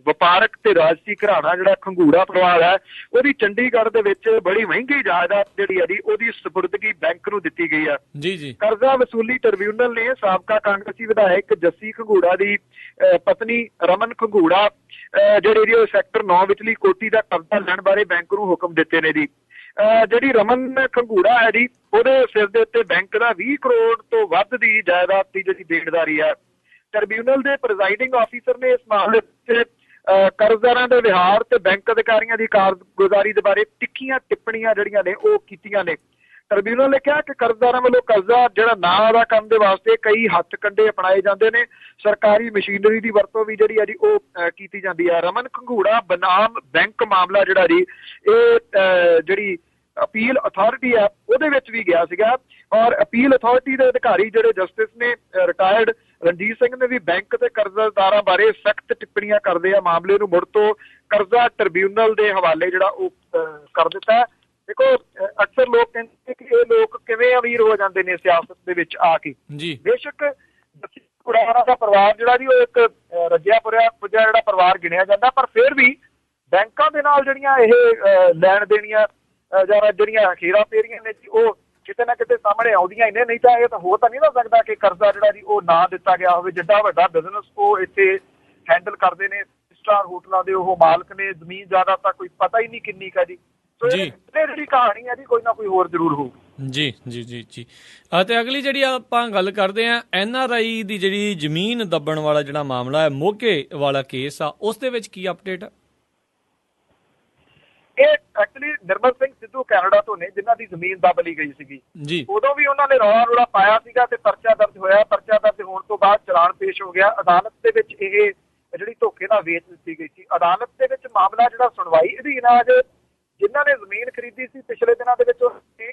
Speaker 2: ਵਪਾਰਕ ਤੇ ਰਾਜਸੀ ਘਰਾਣਾ ਜਿਹੜਾ ਖੰਗੂੜਾ ਪਰਿਵਾਰ ਹੈ, ਉਹਦੀ ਚੰਡੀਗੜ੍ਹ ਦੇ ਵਿੱਚ ਬੜੀ ਮਹਿੰਗੀ ਜਾਇਦਾਦ ਜਿਹੜੀ ਹੈ ਜੀ ਉਹਦੀ ਸਪੁਰਦਗੀ ਬੈਂਕ ਨੂੰ ਦਿੱਤੀ ਗਈ ਹੈ।
Speaker 1: ਜੀ ਜੀ।
Speaker 2: ਕਰਜ਼ਾ ਵਸੂਲੀ ਟ੍ਰਿਬਿਊਨਲ ਨੇ ਸਾਬਕਾ ਕਾਂਗਰਸੀ ਵਿਧਾਇਕ ਜੱਸੀ ਖੰਗੂੜਾ ਦੀ ਪਤਨੀ ਰਮਨ ਖੰਗੂੜਾ ਜਿਹੜੀ ਉਹ ਸੈਕਟਰ 9 ਵਿਚਲੀ ਕੋਠੀ ਦਾ ਕਬਜ਼ਾ ਲੈਣ ਬਾਰੇ ਬੈਂਕ ਨੂੰ ਹੁਕਮ ਦਿੱਤੇ ਨੇ ਜੀ। ਜਿਹੜੀ ਰਮਨ ਖੰਗੂੜਾ ਹੈ ਜੀ, ਉਹਦੇ ਸਿਰ ਦੇ ਉੱਤੇ ਬੈਂਕ ਦਾ 20 ਕਰੋੜ ਤੋਂ ਵੱਧ ਦੀ ਜਾਇਦਾਦ ਦੀ ਜਿਹੜੀ ਦੇਣਦਾਰੀ ਹੈ। ਟ੍ਰਿਬਿਊਨਲ ਦੇ ਪ੍ਰੈਜ਼ਾਈਡਿੰਗ ਆਫੀਸਰ ਨੇ ਇਸ ਮਾਮਲੇ ਵਿੱਚ ਕਰਜ਼ਦਾਰਾਂ ਦੇ ਵਿਹਾਰ ਤੇ ਬੈਂਕ ਅਧਿਕਾਰੀਆਂ ਦੀ ਕਾਰਗੁਜ਼ਾਰੀ ਦੇ ਬਾਰੇ ਤਿੱਖੀਆਂ ਟਿੱਪਣੀਆਂ ਜਿਹੜੀਆਂ ਨੇ ਉਹ ਕੀਤੀਆਂ ਨੇ। ਟ੍ਰਿਬਿਊਨਲ ਨੇ ਕਿਹਾ ਕਿ ਕਰਜ਼ਦਾਰਾਂ ਵੱਲੋਂ ਕਰਜ਼ਾ ਜਿਹੜਾ ਨਾ ਅਦਾ ਕਰਨ ਦੇ ਵਾਸਤੇ ਕਈ ਹੱਥ ਕੰਡੇ ਅਪਣਾਏ ਜਾਂਦੇ ਨੇ, ਸਰਕਾਰੀ ਮਸ਼ੀਨਰੀ ਦੀ ਵਰਤੋਂ ਵੀ ਜਿਹੜੀ ਹੈ ਜੀ ਉਹ ਕੀਤੀ ਜਾਂਦੀ ਹੈ। ਰਮਨ ਖੰਗੂੜਾ ਬਨਾਮ ਬੈਂਕ ਮਾਮਲਾ ਜਿਹੜਾ ਜੀ ਇਹ ਜਿਹੜੀ ਅਪੀਲ ਅਥਾਰਟੀ ਹੈ ਉਹਦੇ ਵਿੱਚ ਵੀ ਗਿਆ ਸੀਗਾ, ਔਰ ਅਪੀਲ ਅਥਾਰਟੀ ਦੇ ਅਧਿਕਾਰੀ ਜਿਹੜੇ ਜਸਟਿਸ ਨੇ ਰਿਟਾਇਰਡ ਰਣਜੀਤ ਸਿੰਘ ਨੇ ਵੀ ਬੈਂਕ ਤੇ ਕਰਜ਼ਦਾਰਾਂ ਬਾਰੇ ਸਖਤ ਟਿੱਪਣੀਆਂ ਕਰਦੇ ਆ ਮਾਮਲੇ ਨੂੰ ਮੁੜ ਤੋਂ ਕਰਜ਼ਾ ਟ੍ਰਿਬਿਊਨਲ ਦੇ ਹਵਾਲੇ ਜਿਹੜਾ ਉਹ ਕਰ ਦਿੱਤਾ। ਦੇਖੋ, ਅਕਸਰ ਲੋਕ ਕਹਿੰਦੇ ਕਿ ਇਹ ਲੋਕ ਕਿਵੇਂ ਅਮੀਰ ਹੋ ਜਾਂਦੇ ਨੇ ਸਿਆਸਤ ਦੇ ਵਿੱਚ ਆ ਕੇ। ਬੇਸ਼ੱਕ ਖੰਗੂੜਾ ਦਾ ਪਰਿਵਾਰ ਜਿਹੜਾ ਜੀ ਉਹ ਇੱਕ ਰੱਜਿਆ ਪੁੱਜਿਆ ਜਿਹੜਾ ਪਰਿਵਾਰ ਗਿਣਿਆ ਜਾਂਦਾ, ਪਰ ਫਿਰ ਵੀ ਬੈਂਕਾਂ ਦੇ ਨਾਲ ਜਿਹੜੀਆਂ ਇਹ ਲੈਣ ਦੇਣੀਆਂ ਜਾਂ ਜਿਹੜੀਆਂ ਖੇਰਾ ਫੇਰੀਆਂ ਨੇ ਜੀ ਉਹ ਕਿਤੇ ਨਾ ਕਿਤੇ ਸਾਹਮਣੇ ਆਉਂਦੀਆਂ ਹੀ ਨੇ। ਨਹੀਂ ਤਾਂ ਇਹ ਤਾਂ ਹੋ ਤਾਂ ਨਹੀਂ ਨਾ ਸਕਦਾ ਕਿ ਕਰਜ਼ਾ ਜਿਹੜਾ ਜੀ ਉਹ ਨਾ ਦਿੱਤਾ ਗਿਆ ਹੋਵੇ। ਜਿੱਡਾ ਵੱਡਾ ਬਿਜ਼ਨਸ ਉਹ ਇੱਥੇ ਹੈਂਡਲ ਕਰਦੇ ਨੇ, ਸਟਾਰ ਹੋਟਲਾਂ ਦੇ ਉਹ ਮਾਲਕ ਨੇ, ਜ਼ਮੀਨ ਜ਼ਿਆਦਾ ਤਾਂ ਕੋਈ ਪਤਾ ਹੀ ਨਹੀਂ ਕਿੰਨੀ ਕਾ ਜੀ। ਸੋ ਜਿਹੜੀ ਕਹਾਣੀ ਹੈ ਜੀ ਕੋਈ ਨਾ ਕੋਈ ਹੋਰ ਜ਼ਰੂਰ ਹੋਊ।
Speaker 1: ਜੀ ਜੀ ਜੀ ਜੀ। ਤੇ ਅਗਲੀ ਜਿਹੜੀ ਆਪਾਂ ਗੱਲ ਕਰਦੇ ਹਾਂ NRI ਦੀ ਜਿਹੜੀ ਜ਼ਮੀਨ ਦੱਬਣ ਵਾਲਾ ਜਿਹੜਾ ਮਾਮਲਾ ਹੈ, ਮੋਗੇ ਵਾਲਾ ਕੇਸ ਆ, ਉਸ ਦੇ ਵਿੱਚ ਕੀ ਅਪਡੇਟ ਆ?
Speaker 2: ਇਹ ਐਕਚੁਅਲੀ ਨਿਰਮਲ ਸਿੰਘ ਸਿੱਧੂ ਕੈਨੇਡਾ ਤੋਂ ਨੇ, ਜਿਨ੍ਹਾਂ ਦੀ ਜ਼ਮੀਨ ਦੱਬ ਲਈ ਗਈ ਸੀਗੀ ਜੀ। ਉਦੋਂ ਵੀ ਉਹਨਾਂ ਨੇ ਰੌਲਾ ਪਾਇਆ ਸੀਗਾ ਤੇ ਪਰਚਾ ਦਰਜ ਹੋਇਆ। ਪਰਚਾ ਦਰਜ ਹੋਣ ਤੋਂ ਬਾਅਦ ਚਲਾਨ ਪੇਸ਼ ਹੋ ਗਿਆ ਅਦਾਲਤ ਦੇ ਵਿੱਚ। ਇਹ ਜਿਹੜੀ ਧੋਖੇ ਨਾਲ ਵੇਚ ਦਿੱਤੀ ਗਈ ਸੀ। ਅਦਾਲਤ ਦੇ ਵਿੱਚ ਮਾਮਲਾ ਜਿਹੜਾ ਸੁਣਵਾਈ ਅਧੀਨ ਆ, ਜਿਨ੍ਹਾਂ ਨੇ ਜ਼ਮੀਨ ਖਰੀਦੀ ਸੀ ਪਿਛਲੇ ਦਿਨਾਂ ਦੇ ਵਿੱਚ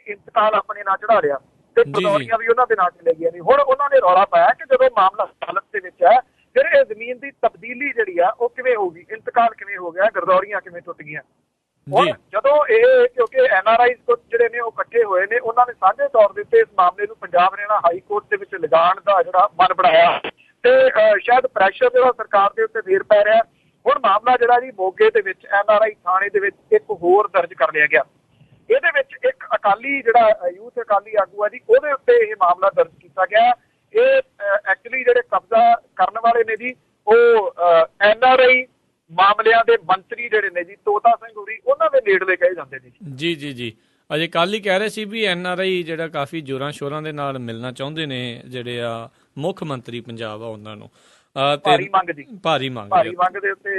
Speaker 2: ਇੰਤਕਾਲ ਆਪਣੇ ਨਾਂ ਚੜਾ ਲਿਆ ਤੇ ਬਦੌਲੀਆਂ ਵੀ ਉਹਨਾਂ ਦੇ ਨਾਂ ਤੇ ਲੱਗੀਆਂ ਨੇ। ਹੁਣ ਉਹਨਾਂ ਨੇ ਰੌਲਾ ਪਾਇਆ ਕਿ ਜਦੋਂ ਮਾਮਲਾ ਅਦਾਲਤ ਦੇ ਵਿੱਚ ਹੈ ਫਿਰ ਇਹ ਜ਼ਮੀਨ ਦੀ ਤਬਦੀਲੀ ਜਿਹੜੀ ਆ ਉਹ ਕਿਵੇਂ ਹੋਊਗੀ, ਇੰਤਕਾਲ ਕਿਵੇਂ ਹੋ ਗਿਆ, ਗਰਦੌਰੀਆਂ ਕਿਵੇਂ ਟੁੱਟ ਗਈਆਂ। ਹੁਣ ਜਦੋਂ ਇਹ ਕਿਉਂਕਿ NRI ਜਿਹੜੇ ਨੇ ਉਹ ਇਕੱਠੇ ਹੋਏ ਨੇ, ਉਹਨਾਂ ਨੇ ਸਾਂਝੇ ਤੌਰ ਦੇ ਉੱਤੇ ਇਸ ਮਾਮਲੇ ਨੂੰ ਪੰਜਾਬ ਹਰਿਆਣਾ ਹਾਈ ਕੋਰਟ ਦੇ ਵਿੱਚ ਲਿਜਾਣ ਦਾ ਜਿਹੜਾ ਮਨ ਬਣਾਇਆ ਤੇ ਸ਼ਾਇਦ ਪ੍ਰੈਸ਼ਰ ਜਿਹੜਾ ਸਰਕਾਰ ਦੇ ਉੱਤੇ ਫੇਰ ਪੈ ਰਿਹਾ। ਹੁਣ ਮਾਮਲਾ ਜਿਹੜਾ ਜੀ ਮੋਗੇ ਦੇ ਵਿੱਚ NRI ਥਾਣੇ ਦੇ ਵਿੱਚ ਇੱਕ ਹੋਰ ਦਰਜ ਕਰ ਲਿਆ ਗਿਆ। ਇਹਦੇ ਵਿੱਚ ਇੱਕ ਅਕਾਲੀ ਜਿਹੜਾ ਯੂਥ ਅਕਾਲੀ ਆਗੂ ਹੈ ਜੀ, ਉਹਦੇ ਉੱਤੇ ਇਹ ਮਾਮਲਾ ਦਰਜ ਕੀਤਾ ਗਿਆ। ਇਹ ਐਕਚੁਅਲੀ ਜਿਹੜੇ ਕਬਜ਼ਾ ਕਰਨ ਵਾਲੇ ਨੇ ਜੀ ਉਹ NRI ਮਾਮਲਿਆਂ ਦੇ ਮੰਤਰੀ ਜਿਹੜੇ ਨੇ ਜੀ ਤੋਤਾ ਸਿੰਘ ਹੋਰੀ, ਉਹਨਾਂ ਦੇ ਨੇੜਲੇ ਕਹੇ ਜਾਂਦੇ ਨੇ ਜੀ। ਜੀ ਜੀ। ਅਜੇ ਕੱਲ ਹੀ ਕਹਿ ਰਹੇ ਸੀ ਵੀ NRI ਜਿਹੜਾ ਕਾਫੀ ਜ਼ੋਰਾਂ ਸ਼ੋਰਾਂ ਦੇ ਨਾਲ ਮਿਲਣਾ ਚਾਹੁੰਦੇ ਨੇ, ਜਿਹੜੇ ਆ ਮੁੱਖ ਮੰਤਰੀ ਪੰਜਾਬ ਆ ਉਹਨਾਂ ਨੂੰ। ਭਾਰੀ ਮੰਗ ਦੇ ਉੱਤੇ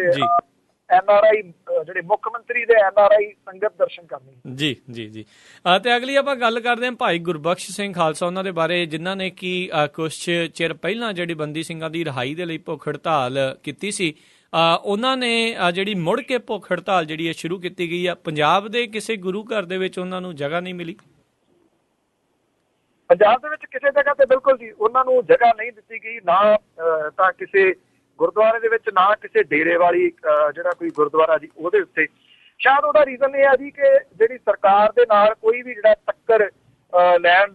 Speaker 2: NRI ਜਿਹੜੇ ਮੁੱਖ ਮੰਤਰੀ ਦੇ NRI ਸੰਗਤ ਦਰਸ਼ਨ ਕਰਨੀ। ਜੀ ਜੀ ਜੀ। ਤੇ ਅਗਲੀ ਆਪਾਂ ਗੱਲ ਕਰਦੇ ਹਾਂ ਭਾਈ ਗੁਰਬਖਸ਼ ਸਿੰਘ ਖਾਲਸਾ, ਉਹਨਾਂ ਦੇ ਬਾਰੇ, ਜਿਨ੍ਹਾਂ ਨੇ ਕਿ ਕੁਛ ਚਿਰ ਪਹਿਲਾਂ ਜਿਹੜੀ ਬੰਦੀ ਸਿੰਘਾਂ ਦੀ ਰਿਹਾਈ ਦੇ ਲਈ ਭੁੱਖ ਹੜਤਾਲ ਕੀਤੀ ਸੀ, ਉਹਨਾਂ ਨੇ ਜਿਹੜੀ ਮੁੜ ਕੇ ਭੁੱਖ ਹੜਤਾਲ ਜਿਹੜੀ ਹੈ ਸ਼ੁਰੂ ਕੀਤੀ ਗਈ ਆ। ਪੰਜਾਬ ਦੇ ਕਿਸੇ ਗੁਰੂ ਘਰ ਦੇ ਵਿੱਚ ਉਹਨਾਂ ਨੂੰ ਜਗ੍ਹਾ ਨਹੀਂ ਮਿਲੀ। ਪੰਜਾਬ ਦੇ ਵਿੱਚ ਕਿਸੇ ਜਗ੍ਹਾ ਤੇ ਬਿਲਕੁਲ ਜੀ ਉਹਨਾਂ ਨੂੰ ਜਗ੍ਹਾ ਨਹੀਂ ਦਿੱਤੀ ਗਈ, ਨਾ ਤਾਂ ਕਿਸੇ ਗੁਰਦੁਆਰੇ ਦੇ ਵਿੱਚ, ਨਾ ਕਿਸੇ ਡੇਰੇ ਵਾਲੀ ਜਿਹੜਾ ਕੋਈ ਗੁਰਦੁਆਰਾ ਜੀ ਉਹਦੇ ਉੱਤੇ। ਸ਼ਾਇਦ ਉਹਦਾ ਰੀਜ਼ਨ ਇਹ ਹੈ ਜੀ ਕਿ ਜਿਹੜੀ ਸਰਕਾਰ ਦੇ ਨਾਲ ਕੋਈ ਵੀ ਜਿਹੜਾ ਟੱਕਰ ਲੈਣ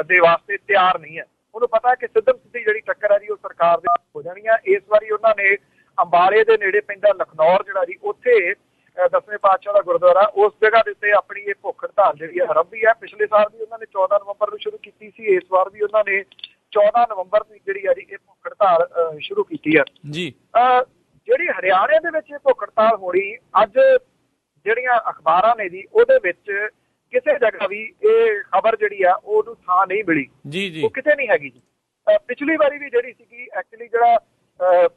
Speaker 2: ਦੇ ਵਾਸਤੇ ਤਿਆਰ ਨਹੀਂ ਹੈ। ਉਹਨੂੰ ਪਤਾ ਕਿ ਸਿੱਧੀ ਜਿਹੜੀ ਟੱਕਰ ਹੈ ਜੀ ਉਹ ਸਰਕਾਰ ਦੇ ਹੋ ਜਾਣੀ ਹੈ। ਇਸ ਵਾਰੀ ਉਹਨਾਂ ਨੇ ਅੰਬਾਲੇ ਦੇ ਨੇੜੇ ਪੈਂਦਾ ਲਖਨੌਰ ਜਿਹੜਾ ਜੀ ਉੱਥੇ ਦਸਵੇਂ ਪਾਤਸ਼ਾਹ ਦਾ ਗੁਰਦੁਆਰਾ, ਉਸ ਜਗ੍ਹਾ ਦੇ ਉੱਤੇ ਆਪਣੀ ਇਹ ਭੁੱਖ ਹੜਤਾਲ ਜਿਹੜੀ ਹੈ ਆਰੰਭੀ ਹੈ। ਪਿਛਲੇ ਸਾਲ ਵੀ ਉਹਨਾਂ ਨੇ 14 ਨਵੰਬਰ ਨੂੰ ਸ਼ੁਰੂ ਕੀਤੀ ਸੀ, ਇਸ ਵਾਰ ਵੀ ਉਹਨਾਂ ਨੇ 14 ਨਵੰਬਰ ਨੂੰ ਜਿਹੜੀ ਹੈ ਜੀ ਇਹ ਭੁੱਖ ਹੜਤਾਲ ਸ਼ੁਰੂ ਕੀਤੀ ਹੈ ਜੀ। ਜਿਹੜੀ ਹਰਿਆਣੇ ਦੇ ਵਿੱਚ ਇਹ ਭੁੱਖ ਹੜਤਾਲ ਹੋਣੀ, ਅੱਜ ਜਿਹੜੀਆਂ ਅਖਬਾਰਾਂ ਨੇ ਜੀ ਉਹਦੇ ਵਿੱਚ ਕਿਸੇ ਜਗ੍ਹਾ ਵੀ ਇਹ ਖਬਰ ਜਿਹੜੀ ਆ ਉਹਨੂੰ ਥਾਂ ਨਹੀਂ ਮਿਲੀ ਜੀ, ਉਹ ਕਿਤੇ ਨਹੀਂ ਹੈਗੀ ਜੀ। ਪਿਛਲੀ ਵਾਰੀ ਵੀ ਜਿਹੜੀ ਸੀਗੀ ਐਕਚੁਅਲੀ ਜਿਹੜਾ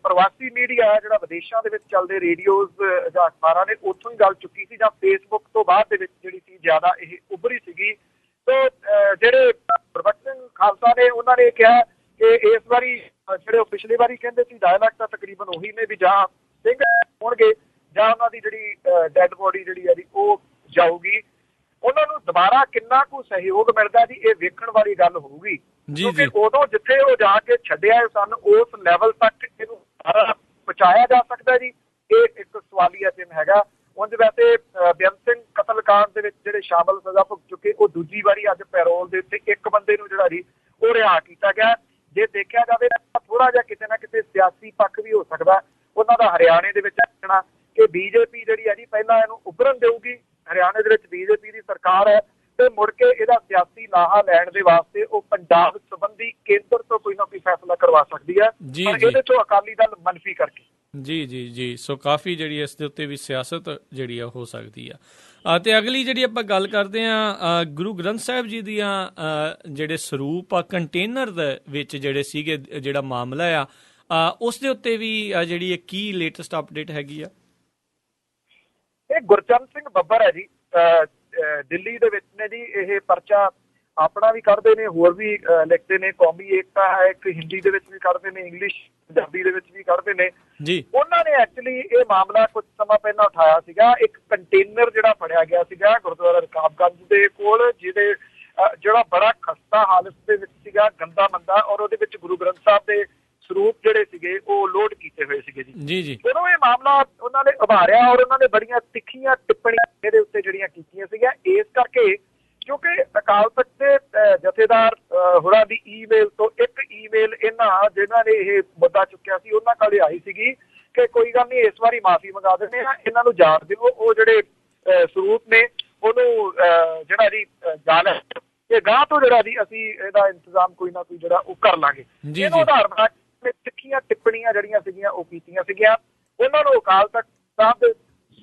Speaker 2: ਪ੍ਰਵਾਸੀ ਮੀਡੀਆ ਜਿਹੜਾ ਵਿਦੇਸ਼ਾਂ ਦੇ ਵਿੱਚ ਚੱਲਦੇ ਰੇਡੀਓਜ਼ ਜਾਂ ਅਖਬਾਰਾਂ ਨੇ ਉੱਥੋਂ ਹੀ ਗੱਲ ਚੁੱਕੀ ਸੀ, ਜਾਂ ਫੇਸਬੁੱਕ ਤੋਂ ਬਾਅਦ ਦੇ ਵਿੱਚ ਜਿਹੜੀ ਸੀ ਜ਼ਿਆਦਾ ਇਹ ਉੱਭਰੀ ਸੀਗੀ। ਸੋ ਜਿਹੜੇ ਗੁਰਬਖਸ਼ ਸਿੰਘ ਖਾਲਸਾ ਨੇ ਉਹਨਾਂ ਨੇ ਕਿਹਾ ਕਿ ਇਸ ਵਾਰੀ ਜਿਹੜੇ ਉਹ ਪਿਛਲੀ ਵਾਰੀ ਕਹਿੰਦੇ ਸੀ ਡਾਇਲੈਕਟ ਤਾਂ ਤਕਰੀਬਨ ਉਹੀ ਨੇ ਵੀ ਜਾਂ ਸਿੰਘ ਹੋਣਗੇ ਜਾਂ ਉਹਨਾਂ ਦੀ ਜਿਹੜੀ ਡੈਡ ਬੋਡੀ ਜਿਹੜੀ ਹੈ ਜੀ ਉਹ ਜਾਊਗੀ। ਉਹਨਾਂ ਨੂੰ ਦੁਬਾਰਾ ਕਿੰਨਾ ਕੁ ਸਹਿਯੋਗ ਮਿਲਦਾ ਜੀ ਇਹ ਵੇਖਣ ਵਾਲੀ ਗੱਲ ਹੋਊਗੀ, ਕਿਉਂਕਿ ਉਦੋਂ ਜਿੱਥੇ ਉਹ ਜਾ ਕੇ ਛੱਡਿਆ ਸਨ ਉਸ ਲੈਵਲ ਤੱਕ ਇਹਨੂੰ ਪਹੁੰਚਾਇਆ ਜਾ ਸਕਦਾ ਜੀ, ਇਹ ਇੱਕ ਸਵਾਲੀਆ ਚਿੰਨ੍ਹ ਹੈਗਾ। ਉਂਝ ਵੈਸੇ ਬੇਅੰਤ ਸਿੰਘ ਕਤਲਕਾਂਡ ਦੇ ਵਿੱਚ ਜਿਹੜੇ ਸ਼ਾਮਲ ਸਜ਼ਾ ਭੁਗਤ ਚੁੱਕੇ, ਉਹ ਦੂਜੀ ਵਾਰੀ ਅੱਜ ਪੈਰੋਲ ਦੇ ਉੱਤੇ ਇੱਕ ਬੰਦੇ ਨੂੰ ਜਿਹੜਾ ਜੀ ਉਹ ਰਿਹਾ ਕੀਤਾ ਗਿਆ। ਜੇ ਦੇਖਿਆ ਜਾਵੇ ਤਾਂ ਥੋੜਾ ਜਿਹਾ ਕਿਤੇ ਨਾ ਕਿਤੇ ਸਿਆਸੀ ਪੱਖ ਵੀ ਹੋ ਸਕਦਾ ਦਾ ਹਰਿਆਣੇ ਦੇ ਵਿੱਚ ਆਖਣਾ ਕਿ ਬੀਜੇਪੀ ਜਿਹੜੀ ਹੈ ਜੀ ਪਹਿਲਾਂ ਇਹਨੂੰ ਉੱਭਰਨ ਦੇਊਗੀ, ਹਰਿਆਣੇ ਦੇ ਵਿੱਚ ਬੀਜੇਪੀ ਦੀ ਸਰਕਾਰ ਹੈ, ਤੇ ਮੁੜ ਕੇ ਇਹਦਾ ਸਿਆਸੀ ਲਾਹਾ ਲੈਣ ਦੇ ਵਾਸਤੇ ਉਹ ਪੰਜਾਬ ਸੰਬੰਧੀ ਕੇਂਦਰ ਤੋਂ ਕੋਈ ਨਾ ਕੋਈ ਫੈਸਲਾ ਕਰਵਾ ਸਕਦੀ ਹੈ, ਪਰ ਇਹਦੇ ਤੋਂ ਅਕਾਲੀ ਦਲ ਮਨਫੀ ਕਰਕੇ।
Speaker 1: ਜੀ ਸੋ ਕਾਫੀ ਜਿਹੜੀ ਇਸ ਦੇ ਉੱਤੇ ਵੀ ਸਿਆਸਤ ਜਿਹੜੀ ਆ ਹੋ ਸਕਦੀ ਆ। ਤੇ ਅਗਲੀ ਜਿਹੜੀ ਆਪਾਂ ਗੱਲ ਕਰਦੇ ਆ ਗੁਰੂ ਗ੍ਰੰਥ ਸਾਹਿਬ ਜੀ ਦੀਆਂ ਜਿਹੜੇ ਸਰੂਪ ਆ ਕੰਟੇਨਰ ਦੇ ਵਿੱਚ ਜਿਹੜੇ ਸੀਗੇ, ਜਿਹੜਾ ਮਾਮਲਾ ਆ ਉਸ ਦੇ ਉੱਤੇ ਵੀ ਜਿਹੜੀ ਕੀ ਲੇਟੈਸਟ ਅਪਡੇਟ ਹੈਗੀ ਆ?
Speaker 2: ਇਹ ਗੁਰਚਰਨ ਸਿੰਘ ਬੱਬਰ ਹੈ ਜੀ, ਦਿੱਲੀ ਦੇ ਵਿੱਚ ਨੇ ਜੀ। ਇਹ ਪਰਚਾ ਆਪਣਾ ਵੀ ਕੱਢਦੇ ਨੇ, ਹੋਰ ਵੀ ਲਿਖਦੇ ਨੇ। ਕੌਮੀ ਏਕਤਾ ਹੈ ਇੱਕ, ਹਿੰਦੀ ਦੇ ਵਿੱਚ ਵੀ ਕੱਢਦੇ ਨੇ, ਇੰਗਲਿਸ਼ ਪੰਜਾਬੀ ਦੇ ਵਿੱਚ ਵੀ ਕੱਢਦੇ ਨੇ
Speaker 1: ਜੀ।
Speaker 2: ਉਹਨਾਂ ਨੇ ਐਕਚੁਅਲੀ ਇਹ ਮਾਮਲਾ ਕੁਝ ਸਮਾਂ ਪਹਿਲਾਂ ਉਠਾਇਆ ਸੀਗਾ। ਇੱਕ ਕੰਟੇਨਰ ਜਿਹੜਾ ਫੜਿਆ ਗਿਆ ਸੀਗਾ ਗੁਰਦੁਆਰਾ ਰਕਾਬਗੰਜ ਦੇ ਕੋਲ, ਜਿਹੜਾ ਬੜਾ ਖਸਤਾ ਹਾਲਤ ਦੇ ਵਿੱਚ ਸੀਗਾ, ਗੰਦਾ ਮੰਦਾ, ਔਰ ਉਹਦੇ ਵਿੱਚ ਗੁਰੂ ਗ੍ਰੰਥ ਸਾਹਿਬ ਦੇ ਸਰੂਪ ਜਿਹੜੇ ਸੀਗੇ ਉਹ ਲੋਡ ਕੀਤੇ ਹੋਏ ਸੀਗੇ ਜੀ। ਜਦੋਂ ਇਹ ਮਾਮਲਾ ਉਹਨਾਂ ਨੇ ਉਭਾਰਿਆ ਔਰ ਉਹਨਾਂ ਨੇ ਬੜੀਆਂ ਤਿੱਖੀਆਂ ਟਿੱਪਣੀਆਂ ਇਹਦੇ ਉੱਤੇ ਜਿਹੜੀਆਂ ਕੀਤੀਆਂ ਸੀਗੀਆਂ, ਇਸ ਕਰਕੇ ਕਿਉਂਕਿ ਅਕਾਲ ਤਖਤ ਦੇ ਜਥੇਦਾਰ ਹੋਰਾਂ ਦੀ ਈਮੇਲ ਤੋਂ ਇੱਕ ਈਮੇਲ ਜਿਨ੍ਹਾਂ ਨੇ ਇਹ ਮੁੱਦਾ ਚੁੱਕਿਆ ਸੀ ਉਹਨਾਂ ਕੋਲ ਆਈ ਸੀਗੀ ਕਿ ਕੋਈ ਗੱਲ ਨਹੀਂ, ਇਸ ਵਾਰੀ ਮਾਫੀ ਮੰਗਾ ਦਿੰਦੇ ਆ, ਇਹਨਾਂ ਨੂੰ ਜਾਣ ਦਿਓ। ਉਹ ਜਿਹੜੇ ਸਰੂਪ ਨੇ ਉਹਨੂੰ ਜਿਹੜਾ ਜੀ ਜਾਣ ਇਹ ਗਾਂਹ ਤੋਂ ਜਿਹੜਾ ਜੀ ਅਸੀਂ ਇਹਦਾ ਇੰਤਜ਼ਾਮ ਕੋਈ ਨਾ ਕੋਈ ਜਿਹੜਾ ਉਹ ਕਰ ਲਾਂਗੇ। ਇਹਨੂੰ ਆਧਾਰ ਬਣਾ ਕੇ ਤਿੱਖੀਆਂ ਟਿੱਪਣੀਆਂ ਜਿਹੜੀਆਂ ਸੀਗੀਆਂ ਉਹ ਕੀਤੀਆਂ ਸੀਗੀਆਂ। ਉਹਨਾਂ ਨੂੰ ਅਕਾਲ ਤਖਤ ਸਾਹਿਬ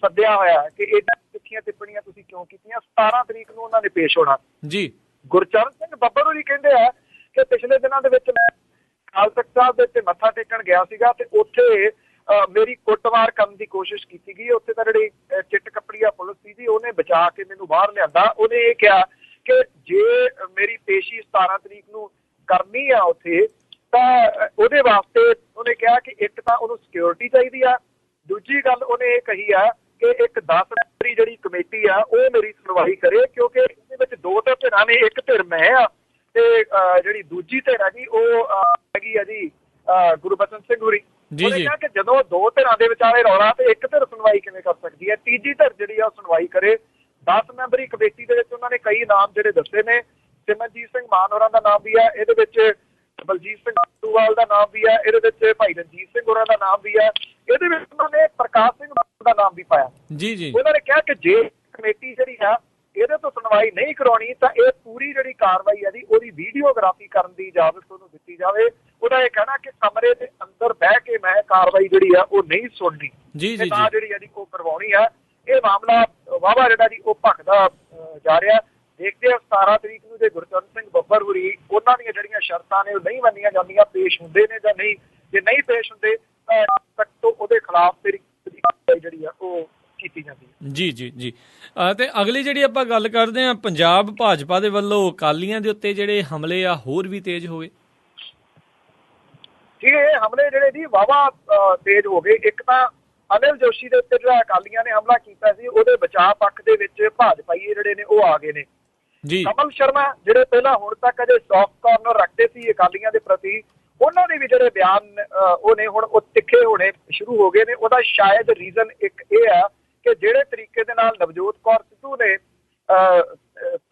Speaker 2: ਸੱਦਿਆ ਹੋਇਆ ਕਿ ਇਹਨਾਂ ਤਿੱਖੀਆਂ ਟਿੱਪਣੀਆਂ ਤੁਸੀਂ ਕਿਉਂ ਕੀਤੀਆਂ। 17 ਤਰੀਕ ਨੂੰ ਉਹਨਾਂ ਨੇ ਪੇਸ਼ ਹੋਣਾ ਜੀ। ਗੁਰਚਰਨ ਸਿੰਘ ਬੱਬਰ ਹੋਰੀ ਕਹਿੰਦੇ ਆ ਕਿ ਪਿਛਲੇ ਦਿਨਾਂ ਦੇ ਵਿੱਚ ਮੈਂ ਅਕਾਲ ਤਖਤ ਸਾਹਿਬ ਦੇ ਉੱਤੇ ਮੱਥਾ ਟੇਕਣ ਗਿਆ ਸੀਗਾ ਤੇ ਉੱਥੇ ਮੇਰੀ ਕੁੱਟਮਾਰ ਕਰਨ ਦੀ ਕੋਸ਼ਿਸ਼ ਕੀਤੀ ਗਈ। ਉੱਥੇ ਤਾਂ ਜਿਹੜੀ ਚਿੱਟ ਕੱਪੜੀਆ ਪੁਲਿਸ ਸੀ ਜੀ, ਉਹਨੇ ਬਚਾ ਕੇ ਮੈਨੂੰ ਬਾਹਰ ਲਿਆਂਦਾ। ਉਹਨੇ ਇਹ ਕਿਹਾ ਕਿ ਜੇ ਮੇਰੀ ਪੇਸ਼ੀ 17 ਤਰੀਕ ਨੂੰ ਕਰਨੀ ਆ ਉੱਥੇ, ਤਾਂ ਉਹਦੇ ਵਾਸਤੇ ਉਹਨੇ ਕਿਹਾ ਕਿ ਇੱਕ ਤਾਂ ਉਹਨੂੰ ਸਿਕਿਉਰਿਟੀ ਚਾਹੀਦੀ ਆ, ਦੂਜੀ ਗੱਲ ਉਹਨੇ ਇਹ ਕਹੀ ਆ ਕਿ ਇੱਕ 10 ਮੈਂਬਰੀ ਜਿਹੜੀ ਕਮੇਟੀ ਆ ਉਹ ਮੇਰੀ ਸੁਣਵਾਈ ਕਰੇ, ਕਿਉਂਕਿ ਇਹਦੇ ਵਿੱਚ ਦੋ ਤਾਂ ਧਿਰਾਂ ਨੇ, ਇੱਕ ਧਿਰ ਮੈਂ ਆ ਤੇ ਜਿਹੜੀ ਦੂਜੀ ਧਿਰ ਆ ਜੀ ਉਹ ਹੈਗੀ ਆ ਜੀ ਗੁਰਬਚਨ ਸਿੰਘ ਹੋਰੀ। ਉਹਨੇ ਕਿਹਾ ਕਿ ਜਦੋਂ ਦੋ ਧਿਰਾਂ ਦੇ ਵਿਚਾਲੇ ਰੌਲਾ ਤੇ ਇੱਕ ਧਿਰ ਸੁਣਵਾਈ ਕਿਵੇਂ ਕਰ ਸਕਦੀ ਹੈ, ਤੀਜੀ ਧਿਰ ਜਿਹੜੀ ਆ ਉਹ ਸੁਣਵਾਈ ਕਰੇ। 10 ਮੈਂਬਰੀ ਕਮੇਟੀ ਦੇ ਵਿੱਚ ਉਹਨਾਂ ਨੇ ਕਈ ਨਾਮ ਜਿਹੜੇ ਦੱਸੇ ਨੇ। ਸਿਮਰਨਜੀਤ ਸਿੰਘ ਮਾਨ ਹੋਰਾਂ ਦਾ ਨਾਮ ਵੀ ਆ ਇਹਦੇ ਵਿੱਚ, ਬਲਜੀਤ ਸਿੰਘ ਟੂਵਾਲ ਦਾ ਨਾਮ ਵੀ ਆ ਇਹਦੇ ਵਿੱਚ, ਭਾਈ ਰਣਜੀਤ ਸਿੰਘ ਹੋਰਾਂ ਦਾ ਨਾਮ ਵੀ ਆ ਇਹਦੇ ਵਿੱਚ, ਉਹਨਾਂ ਨੇ ਪ੍ਰਕਾਸ਼ ਸਿੰਘ ਦਾ ਨਾਮ ਵੀ ਪਾਇਆ ਜੀ। ਉਹਨਾਂ ਨੇ ਕਿਹਾ ਕਿ ਜੇ ਕਮੇਟੀ ਜਿਹੜੀ ਆ ਇਹਦੇ ਤੋਂ ਸੁਣਵਾਈ ਨਹੀਂ ਕਰਾਉਣੀ ਤਾਂ ਇਹ ਪੂਰੀ ਜਿਹੜੀ ਕਾਰਵਾਈ ਆ ਜੀ ਉਹਦੀ ਵੀਡੀਓਗ੍ਰਾਫੀ ਕਰਨ ਦੀ ਇਜਾਜ਼ਤ ਉਹਨੂੰ ਦਿੱਤੀ ਜਾਵੇ। ਉਹਦਾ ਇਹ ਕਹਿਣਾ ਕਿ ਕਮਰੇ ਦੇ ਅੰਦਰ ਬਹਿ ਕੇ ਮੈਂ ਕਾਰਵਾਈ ਜਿਹੜੀ ਆ ਉਹ ਨਹੀਂ ਸੁਣਨੀ ਤੇ ਤਾਂ ਜਿਹੜੀ ਆ ਜੀ ਉਹ ਕਰਵਾਉਣੀ ਆ। ਇਹ ਮਾਮਲਾ ਵਾਹਵਾ ਜਿਹੜਾ ਜੀ ਉਹ ਭਖਦਾ ਜਾ ਰਿਹਾ। ਦੇਖਦੇ ਆ 17 ਤਰੀਕ ਨੂੰ ਜੇ ਗੁਰਚਰਨ ਸਿੰਘ ਬੱਬਰ ਹੋਰੀ ਉਹਨਾਂ ਦੀਆਂ ਜਿਹੜੀਆਂ ਸ਼ਰਤਾਂ ਨੇ ਉਹ ਨਹੀਂ ਮੰਨੀਆਂ ਜਾਂਦੀਆਂ, ਪੇਸ਼ ਹੁੰਦੇ ਨੇ ਜਾਂ ਨਹੀਂ। ਜੇ ਨਹੀਂ ਪੇਸ਼ ਹੁੰਦੇ ਤਾਂ ਤੱਕ ਤੋਂ ਉਹਦੇ ਖਿਲਾਫ ਜਿਹੜੀ ਆ ਉਹ ਕੀਤੀ ਜਾਂਦੀ ਹੈ ਜੀ। ਤੇ ਅਗਲੀ ਜਿਹੜੀ ਆਪਾਂ ਗੱਲ ਕਰਦੇ ਹਾਂ, ਪੰਜਾਬ ਭਾਜਪਾ ਦੇ ਵੱਲੋਂ ਅਕਾਲੀਆਂ ਦੇ ਉੱਤੇ ਜਿਹੜੇ ਹਮਲੇ ਆ ਹੋਰ ਵੀ ਤੇਜ਼ ਹੋ ਗਏ ਜੀ। ਇਹ ਹਮਲੇ ਜਿਹੜੇ ਜੀ ਵਾਹਵਾ ਤੇਜ਼ ਹੋ ਗਏ। ਇੱਕ ਤਾਂ ਅਨਿਲ ਜੋਸ਼ੀ ਦੇ ਉੱਤੇ ਜਿਹੜਾ ਅਕਾਲੀਆਂ ਨੇ ਹਮਲਾ ਕੀਤਾ ਸੀ ਉਹਦੇ ਬਚਾਅ ਪੱਖ ਦੇ ਵਿੱਚ ਭਾਜਪਾਈ ਜਿਹੜੇ ਨੇ ਉਹ ਆ ਗਏ ਨੇ ਜੀ। ਕਮਲ ਸ਼ਰਮਾ ਜਿਹੜੇ ਪਹਿਲਾਂ ਹੁਣ ਤੱਕ ਅਜੇ ਸੌਫਟ ਕਾਰਨਰ ਰੱਖਦੇ ਸੀ ਅਕਾਲੀਆਂ ਦੇ ਪ੍ਰਤੀ, ਉਹਨਾਂ ਦੇ ਵੀ ਜਿਹੜੇ ਬਿਆਨ ਉਹਨੇ ਹੁਣ ਉਹ ਤਿੱਖੇ ਹੋਣੇ ਸ਼ੁਰੂ ਹੋ ਗਏ ਨੇ। ਉਹਦਾ ਸ਼ਾਇਦ ਰੀਜ਼ਨ ਇੱਕ ਇਹ ਆ ਕਿ ਜਿਹੜੇ ਤਰੀਕੇ ਦੇ ਨਾਲ ਨਵਜੋਤ ਕੌਰ ਸਿੱਧੂ ਨੇ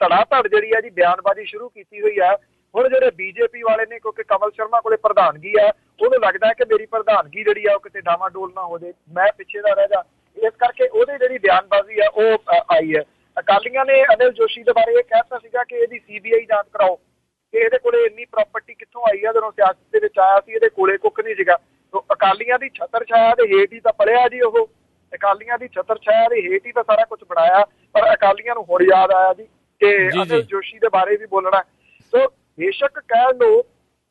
Speaker 2: ਧੜਾ ਧੜ ਜਿਹੜੀ ਆ ਜੀ ਬਿਆਨਬਾਜ਼ੀ ਸ਼ੁਰੂ ਕੀਤੀ ਹੋਈ ਆ, ਹੁਣ ਜਿਹੜੇ ਬੀਜੇਪੀ ਵਾਲੇ ਨੇ, ਕਿਉਂਕਿ ਕਮਲ ਸ਼ਰਮਾ ਕੋਲੇ ਪ੍ਰਧਾਨਗੀ ਆ, ਉਹਨੂੰ ਲੱਗਦਾ ਹੈ ਕਿ ਮੇਰੀ ਪ੍ਰਧਾਨਗੀ ਜਿਹੜੀ ਆ ਉਹ ਕਿਤੇ ਡਾਵਾਡੋਲ ਨਾ ਹੋ ਜਾਏ, ਮੈਂ ਪਿੱਛੇ ਦਾ ਰਹਿ ਜਾ, ਇਸ ਕਰਕੇ ਉਹਦੀ ਜਿਹੜੀ ਬਿਆਨਬਾਜ਼ੀ ਆ ਉਹ ਆਈ ਹੈ। ਅਕਾਲੀਆਂ ਨੇ ਅਨਿਲ ਜੋਸ਼ੀ ਦੇ ਬਾਰੇ ਇਹ ਕਹਿਤਾ ਸੀਗਾ ਕਿ ਇਹਦੀ CBI ਜਾਂਚ ਕਰਾਓ ਕਿ ਇਹਦੇ ਕੋਲੇ ਇੰਨੀ ਪ੍ਰਾਪਰਟੀ ਕਿੱਥੋਂ ਆਈ ਆ। ਜਦੋਂ ਸਿਆਸਤ ਦੇ ਵਿੱਚ ਆਇਆ ਸੀ ਇਹਦੇ ਕੋਲੇ ਕੁੱਖ ਨਹੀਂ ਸੀਗਾ। ਅਕਾਲੀਆਂ ਦੀ ਛਤਰ ਛਾਇਆ ਦੇ ਹੇਠ ਹੀ ਤਾਂ ਪਲਿਆ ਜੀ ਉਹ, ਅਕਾਲੀਆਂ ਦੀ ਛਤਰ ਛਾਇਆ ਦੇ ਹੇਠ ਹੀ ਤਾਂ ਸਾਰਾ ਕੁਝ ਬਣਾਇਆ। ਪਰ ਅਕਾਲੀਆਂ ਨੂੰ ਹੁਣ ਯਾਦ ਆਇਆ ਜੀ ਕਿ ਅਨਿਲ ਜੋਸ਼ੀ ਦੇ ਬਾਰੇ ਵੀ ਬੋਲਣਾ। ਸੋ ਬੇਸ਼ੱਕ ਕਹਿ ਲਓ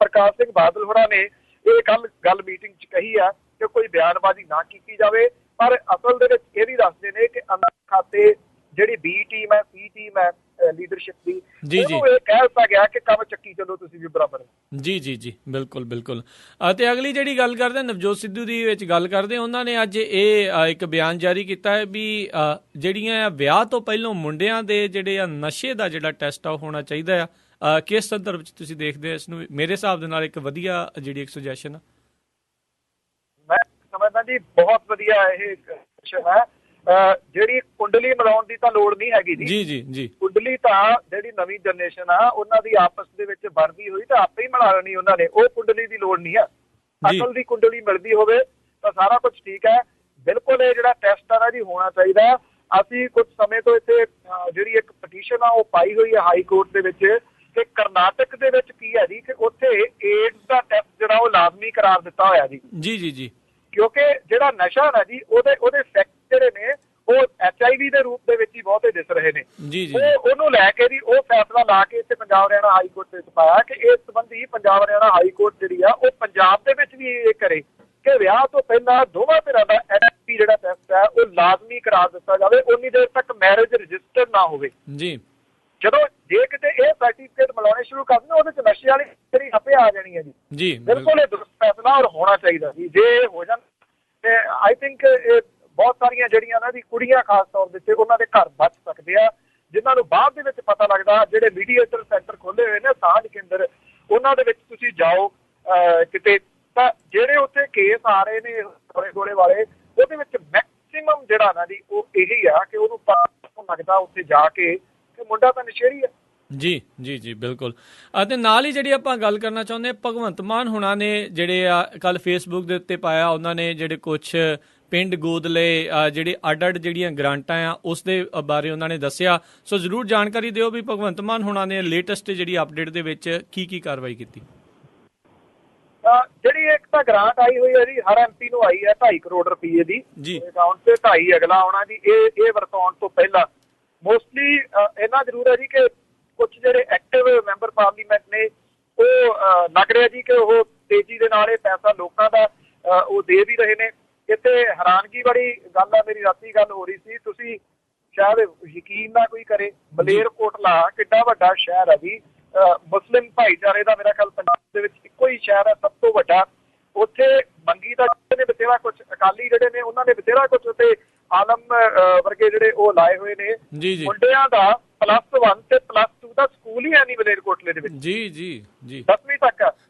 Speaker 2: ਪ੍ਰਕਾਸ਼ ਸਿੰਘ ਬਾਦਲ ਹੋਰਾਂ ਨੇ ਇਹ ਗੱਲ ਮੀਟਿੰਗ 'ਚ ਕਹੀ ਆ ਕਿ ਕੋਈ ਬਿਆਨਬਾਜ਼ੀ ਨਾ ਕੀਤੀ ਜਾਵੇ, ਪਰ ਅਸਲ ਦੇ ਵਿੱਚ ਇਹ ਵੀ ਦੱਸਦੇ ਨੇ ਕਿ ਅੰਦਰ ਖਾਤੇ ਜਿਹੜੀ B ਟੀਮ ਹੈ, C ਟੀਮ ਹੈ ਲੀਡਰਸ਼ਿਪ ਦੀ, ਉਹਨੂੰ ਇਹ ਕਹਿ ਦਿੱਤਾ ਗਿਆ ਕਿ ਕੰਮ ਚੱਕੀ ਚੱਲੋ ਤੁਸੀਂ ਵੀ ਬਰਾਬਰ। ਜੀ ਬਿਲਕੁਲ। ਤੇ ਅਗਲੀ ਜਿਹੜੀ ਗੱਲ ਕਰਦੇ ਨਵਜੋਤ ਸਿੱਧੂ ਦੀ ਵਿੱਚ ਗੱਲ ਕਰਦੇ, ਉਹਨਾਂ ਨੇ ਅੱਜ ਇਹ ਇੱਕ ਬਿਆਨ ਜਾਰੀ ਕੀਤਾ ਹੈ ਵੀ ਜਿਹੜੀਆਂ ਵਿਆਹ ਤੋਂ ਪਹਿਲਾਂ ਮੁੰਡਿਆਂ ਦੇ ਜਿਹੜੇ ਆ ਨਸ਼ੇ ਦਾ ਜਿਹੜਾ ਟੈਸਟ ਆ ਉਹ ਹੋਣਾ ਚਾਹੀਦਾ ਆ। ਕਿਸ ਸੰਦਰਭ ਵਿੱਚ ਤੁਸੀਂ ਦੇਖਦੇ ਹੋ ਇਸ ਨੂੰ? ਮੇਰੇ ਹਿਸਾਬ ਦੇ ਨਾਲ ਇੱਕ ਵਧੀਆ ਜਿਹੜੀ ਇੱਕ ਸੁਜੈਸ਼ਨ ਆ। ਮੈਂ ਸਮਝਦਾ ਜੀ ਬਹੁਤ ਵਧੀਆ ਇਹ ਸੁਜੈਸ਼ਨ ਹੈ। ਜਿਹੜੀ ਕੁੰਡਲੀ ਮਿਲਾਉਣ ਦੀ ਤਾਂ ਲੋੜ ਨਹੀਂ ਹੈਗੀ ਜੀ। ਕੁੰਡਲੀ ਤਾਂ ਜਿਹੜੀ ਨਵੀਂ ਜਨਰੇਸ਼ਨ ਆ ਉਹਨਾਂ ਦੀ ਆਪਸ ਦੇ ਵਿੱਚ ਬਣਦੀ ਹੋਈ ਤਾਂ ਆਪੇ ਹੀ ਮਿਲਾ ਲੈਣੀ ਉਹਨਾਂ ਨੇ, ਉਹ ਕੁੰਡਲੀ ਦੀ ਲੋੜ ਨਹੀਂ ਹੈ। ਅਸਲ ਦੀ ਕੁੰਡਲੀ ਮਿਲਦੀ ਹੋਵੇ ਤਾਂ ਸਾਰਾ ਕੁਝ ਠੀਕ ਹੈ। ਬਿਲਕੁਲ ਇਹ ਜਿਹੜਾ ਟੈਸਟ ਆ ਨਾ ਜੀ ਹੋਣਾ ਚਾਹੀਦਾ। ਅਸੀਂ ਕੁਝ ਸਮੇਂ ਤੋਂ ਇੱਥੇ ਜਿਹੜੀ ਇੱਕ ਪਟੀਸ਼ਨ ਆ ਉਹ ਪਾਈ ਹੋਈ ਹੈ ਹਾਈ ਕੋਰਟ ਦੇ ਵਿੱਚ ਕਿ ਕਰਨਾਟਕ ਦੇ ਵਿੱਚ ਕੀ ਹੈ ਜੀ ਕਿ ਉੱਥੇ ਏਡਸ ਦਾ ਟੈਸਟ ਜਿਹੜਾ ਉਹ ਲਾਜ਼ਮੀ ਕਰਾਰ ਦਿੱਤਾ ਹੋਇਆ ਜੀ।
Speaker 1: ਜੀ ਜੀ ਜੀ।
Speaker 2: ਕਿਉਂਕਿ ਜਿਹੜਾ ਨਸ਼ਾ ਨਾ ਜੀ ਉਹਦੇ ਫੈਕਟ ਜਿਹੜੇ ਨੇ ਉਹ HIV ਦੇ ਰੂਪ ਦੇ ਵਿੱਚ ਹੀ ਬਹੁਤੇ ਦਿਸ ਰਹੇ ਨੇ।
Speaker 1: ਜੀ ਜੀ।
Speaker 2: ਉਹਨੂੰ ਲੈ ਕੇ ਜੀ ਉਹ ਫੈਸਲਾ ਲਾ ਕੇ ਇੱਥੇ ਪੰਜਾਬ ਹਰਿਆਣਾ ਹਾਈ ਕੋਰਟ ਦੇ ਵਿੱਚ ਪਾਇਆ ਕਿ ਇਸ ਸੰਬੰਧੀ ਪੰਜਾਬ ਹਰਿਆਣਾ ਹਾਈ ਕੋਰਟ ਜਿਹੜੀ ਆ ਉਹ ਪੰਜਾਬ ਦੇ ਵਿੱਚ ਵੀ ਇਹ ਕਰੇ ਕਿ ਵਿਆਹ ਤੋਂ ਪਹਿਲਾਂ ਦੋਵਾਂ ਧਿਰਾਂ ਦਾ HSP ਜਿਹੜਾ ਟੈਸਟ ਹੈ ਉਹ ਲਾਜ਼ਮੀ ਕਰਾ ਦਿੱਤਾ ਜਾਵੇ, ਉਨੀ ਦੇਰ ਤੱਕ ਮੈਰਿਜ ਰਜਿਸਟਰ ਨਾ ਹੋਵੇ ਜੀ। ਜਦੋਂ ਜੇ ਕਿਤੇ ਇਹ ਸਰਟੀਫਿਕੇਟ ਮਿਲਾਉਣੇ ਸ਼ੁਰੂ ਕਰ ਦੇਣ ਉਹਦੇ ਚ ਨਸ਼ੇ ਵਾਲੀ ਜਿਹੜੀ ਆਪੇ ਆ ਜਾਣੀ ਹੈ ਜੀ। ਬਿਲਕੁਲ ਇਹ ਦੁਰਸਤ ਫੈਸਲਾ ਔਰ ਹੋਣਾ ਚਾਹੀਦਾ ਜੀ। ਜੇ ਹੋ ਜਾਣ ਤੇ ਆਈ ਥਿੰਕ ਇਹ ਬਹੁਤ ਸਾਰੀਆਂ ਜਿਹੜੀਆਂ ਨਾ ਜੀ ਕੁੜੀਆਂ ਖਾਸ ਤੌਰ ਦੇ ਉੱਤੇ ਉਹਨਾਂ ਦੇ ਘਰ ਬਚ ਸਕਦੇ ਆ, ਜਿਨ੍ਹਾਂ ਨੂੰ ਬਾਅਦ ਦੇ ਵਿੱਚ ਪਤਾ ਲੱਗਦਾ। ਜਿਹੜੇ ਮੀਡੀਏਟਰ ਸੈਂਟਰ ਖੋਲੇ ਹੋਏ ਨੇ ਸਾਂਝ ਕੇਂਦਰ, ਉਹਨਾਂ ਦੇ ਵਿੱਚ ਤੁਸੀਂ ਜਾਓ ਕਿਤੇ ਤਾਂ ਜਿਹੜੇ ਉੱਥੇ ਕੇਸ ਆ ਰਹੇ ਨੇ ਗੋਲੇ ਵਾਲੇ, ਉਹਦੇ ਵਿੱਚ ਮੈਕਸਿਮਮ ਜਿਹੜਾ ਨਾ ਜੀ ਉਹ ਇਹੀ ਆ ਕਿ ਉਹਨੂੰ ਪਤਾ ਲੱਗਦਾ ਉੱਥੇ ਜਾ ਕੇ ਕਿ ਮੁੰਡਾ ਤਾਂ ਨਸ਼ੇੜੀ ਆ। ਜੀ
Speaker 1: ਜੀ ਜੀ ਬਿਲਕੁਲ। ਅਤੇ ਨਾਲ ਹੀ ਜਿਹੜੀ ਆਪਾਂ ਗੱਲ ਕਰਨਾ ਚਾਹੁੰਦੇ ਭਗਵੰਤ ਮਾਨ ਹੁਣਾਂ ਨੇ ਜਿਹੜੇ ਆ ਕੱਲ ਫੇਸਬੁੱਕ ਦੇ ਉੱਤੇ ਪਾਇਆ, ਉਹਨਾਂ ਨੇ ਜਿਹੜੇ ਕੁਛ ਪਿੰਡ ਗੋਦਲੇ ਜਿਹੜੇ ਅੱਡ ਜਿਹੜੀਆਂ ਗ੍ਰਾਂਟਾਂ ਆ ਉਸ ਦੇ ਬਾਰੇ ਉਹਨਾਂ ਨੇ ਦੱਸਿਆ। ਸੋ ਜ਼ਰੂਰ ਜਾਣਕਾਰੀ ਦਿਓ ਵੀ ਭਗਵੰਤ ਮਾਨ ਹੁਣਾਂ ਨੇ ਲੇਟੈਸਟ ਜਿਹੜੀ ਅਪਡੇਟ ਦੇ ਵਿੱਚ ਕੀ ਕਾਰਵਾਈ ਕੀਤੀ।
Speaker 2: ਜਿਹੜੀ ਇੱਕ ਤਾਂ ਗ੍ਰਾਂਟ ਆਈ ਹੋਈ ਹੈ ਜੀ ਹਰ MP ਨੂੰ ਆਈ ਹੈ 2.5 ਕਰੋੜ ਰੁਪਏ ਦੀ ਜੀ ਅਕਾਊਂਟ ਤੇ, 2.5 ਅਗਲਾ ਆਉਣਾ ਜੀ। ਇਹ ਵਰਤਾਉਣ ਤੋਂ ਪਹਿਲਾਂ ਮੋਸਟਲੀ ਇੰਨਾ ਜ਼ਰੂਰ ਹੈ ਜੀ ਕਿ ਕੁਝ ਜਿਹੜੇ ਐਕਟਿਵ ਮੈਂਬਰ ਪਾਰਲੀਮੈਂਟ ਨੇ ਉਹ ਲੱਗ ਰਿਹਾ ਜੀ ਕਿ ਉਹ ਤੇਜ਼ੀ ਦੇ ਨਾਲ ਇਹ ਪੈਸਾ ਲੋਕਾਂ ਦਾ ਉਹ ਦੇ ਵੀ ਰਹੇ ਨੇ। ਇੱਥੇ ਹੈਰਾਨਗੀ ਵਾਲੀ ਗੱਲ ਆ, ਮੇਰੀ ਰਾਤੀ ਗੱਲ ਹੋ ਰਹੀ ਸੀ, ਤੁਸੀਂ ਸ਼ਾਇਦ ਯਕੀਨ ਨਾ ਕੋਈ ਕਰੇ, ਮਲੇਰਕੋਟਲਾ ਕਿੱਡਾ ਵੱਡਾ ਸ਼ਹਿਰ ਹੈ ਜੀ, ਮੁਸਲਿਮ ਭਾਈਚਾਰੇ ਦਾ ਮੇਰਾ ਖਿਆਲ ਪੰਜਾਬ ਦੇ ਵਿੱਚ ਇੱਕੋ ਹੀ ਸ਼ਹਿਰ ਹੈ ਸਭ ਤੋਂ ਵੱਡਾ। ਉੱਥੇ ਮੰਗੀ ਦਾ ਨੇ ਬਥੇਰਾ ਕੁਝ, ਅਕਾਲੀ ਜਿਹੜੇ ਨੇ ਉਹਨਾਂ ਨੇ ਬਥੇਰਾ ਕੁਝ ਉੱਥੇ ਆਲਮ ਵਰਗੇ ਜਿਹੜੇ ਉਹ ਲਾਏ ਹੋਏ ਨੇ। ਮੁੰਡਿਆਂ ਦਾ +1 ਤੇ +2 ਦਾ ਸਕੂਲ ਹੀ ਹੈ ਨਹੀਂ ਮਲੇਰਕੋਟਲੇ ਦੇ ਵਿੱਚ। ਜੀ ਜੀ ਜੀ 10ਵੀਂ ਤੱਕ।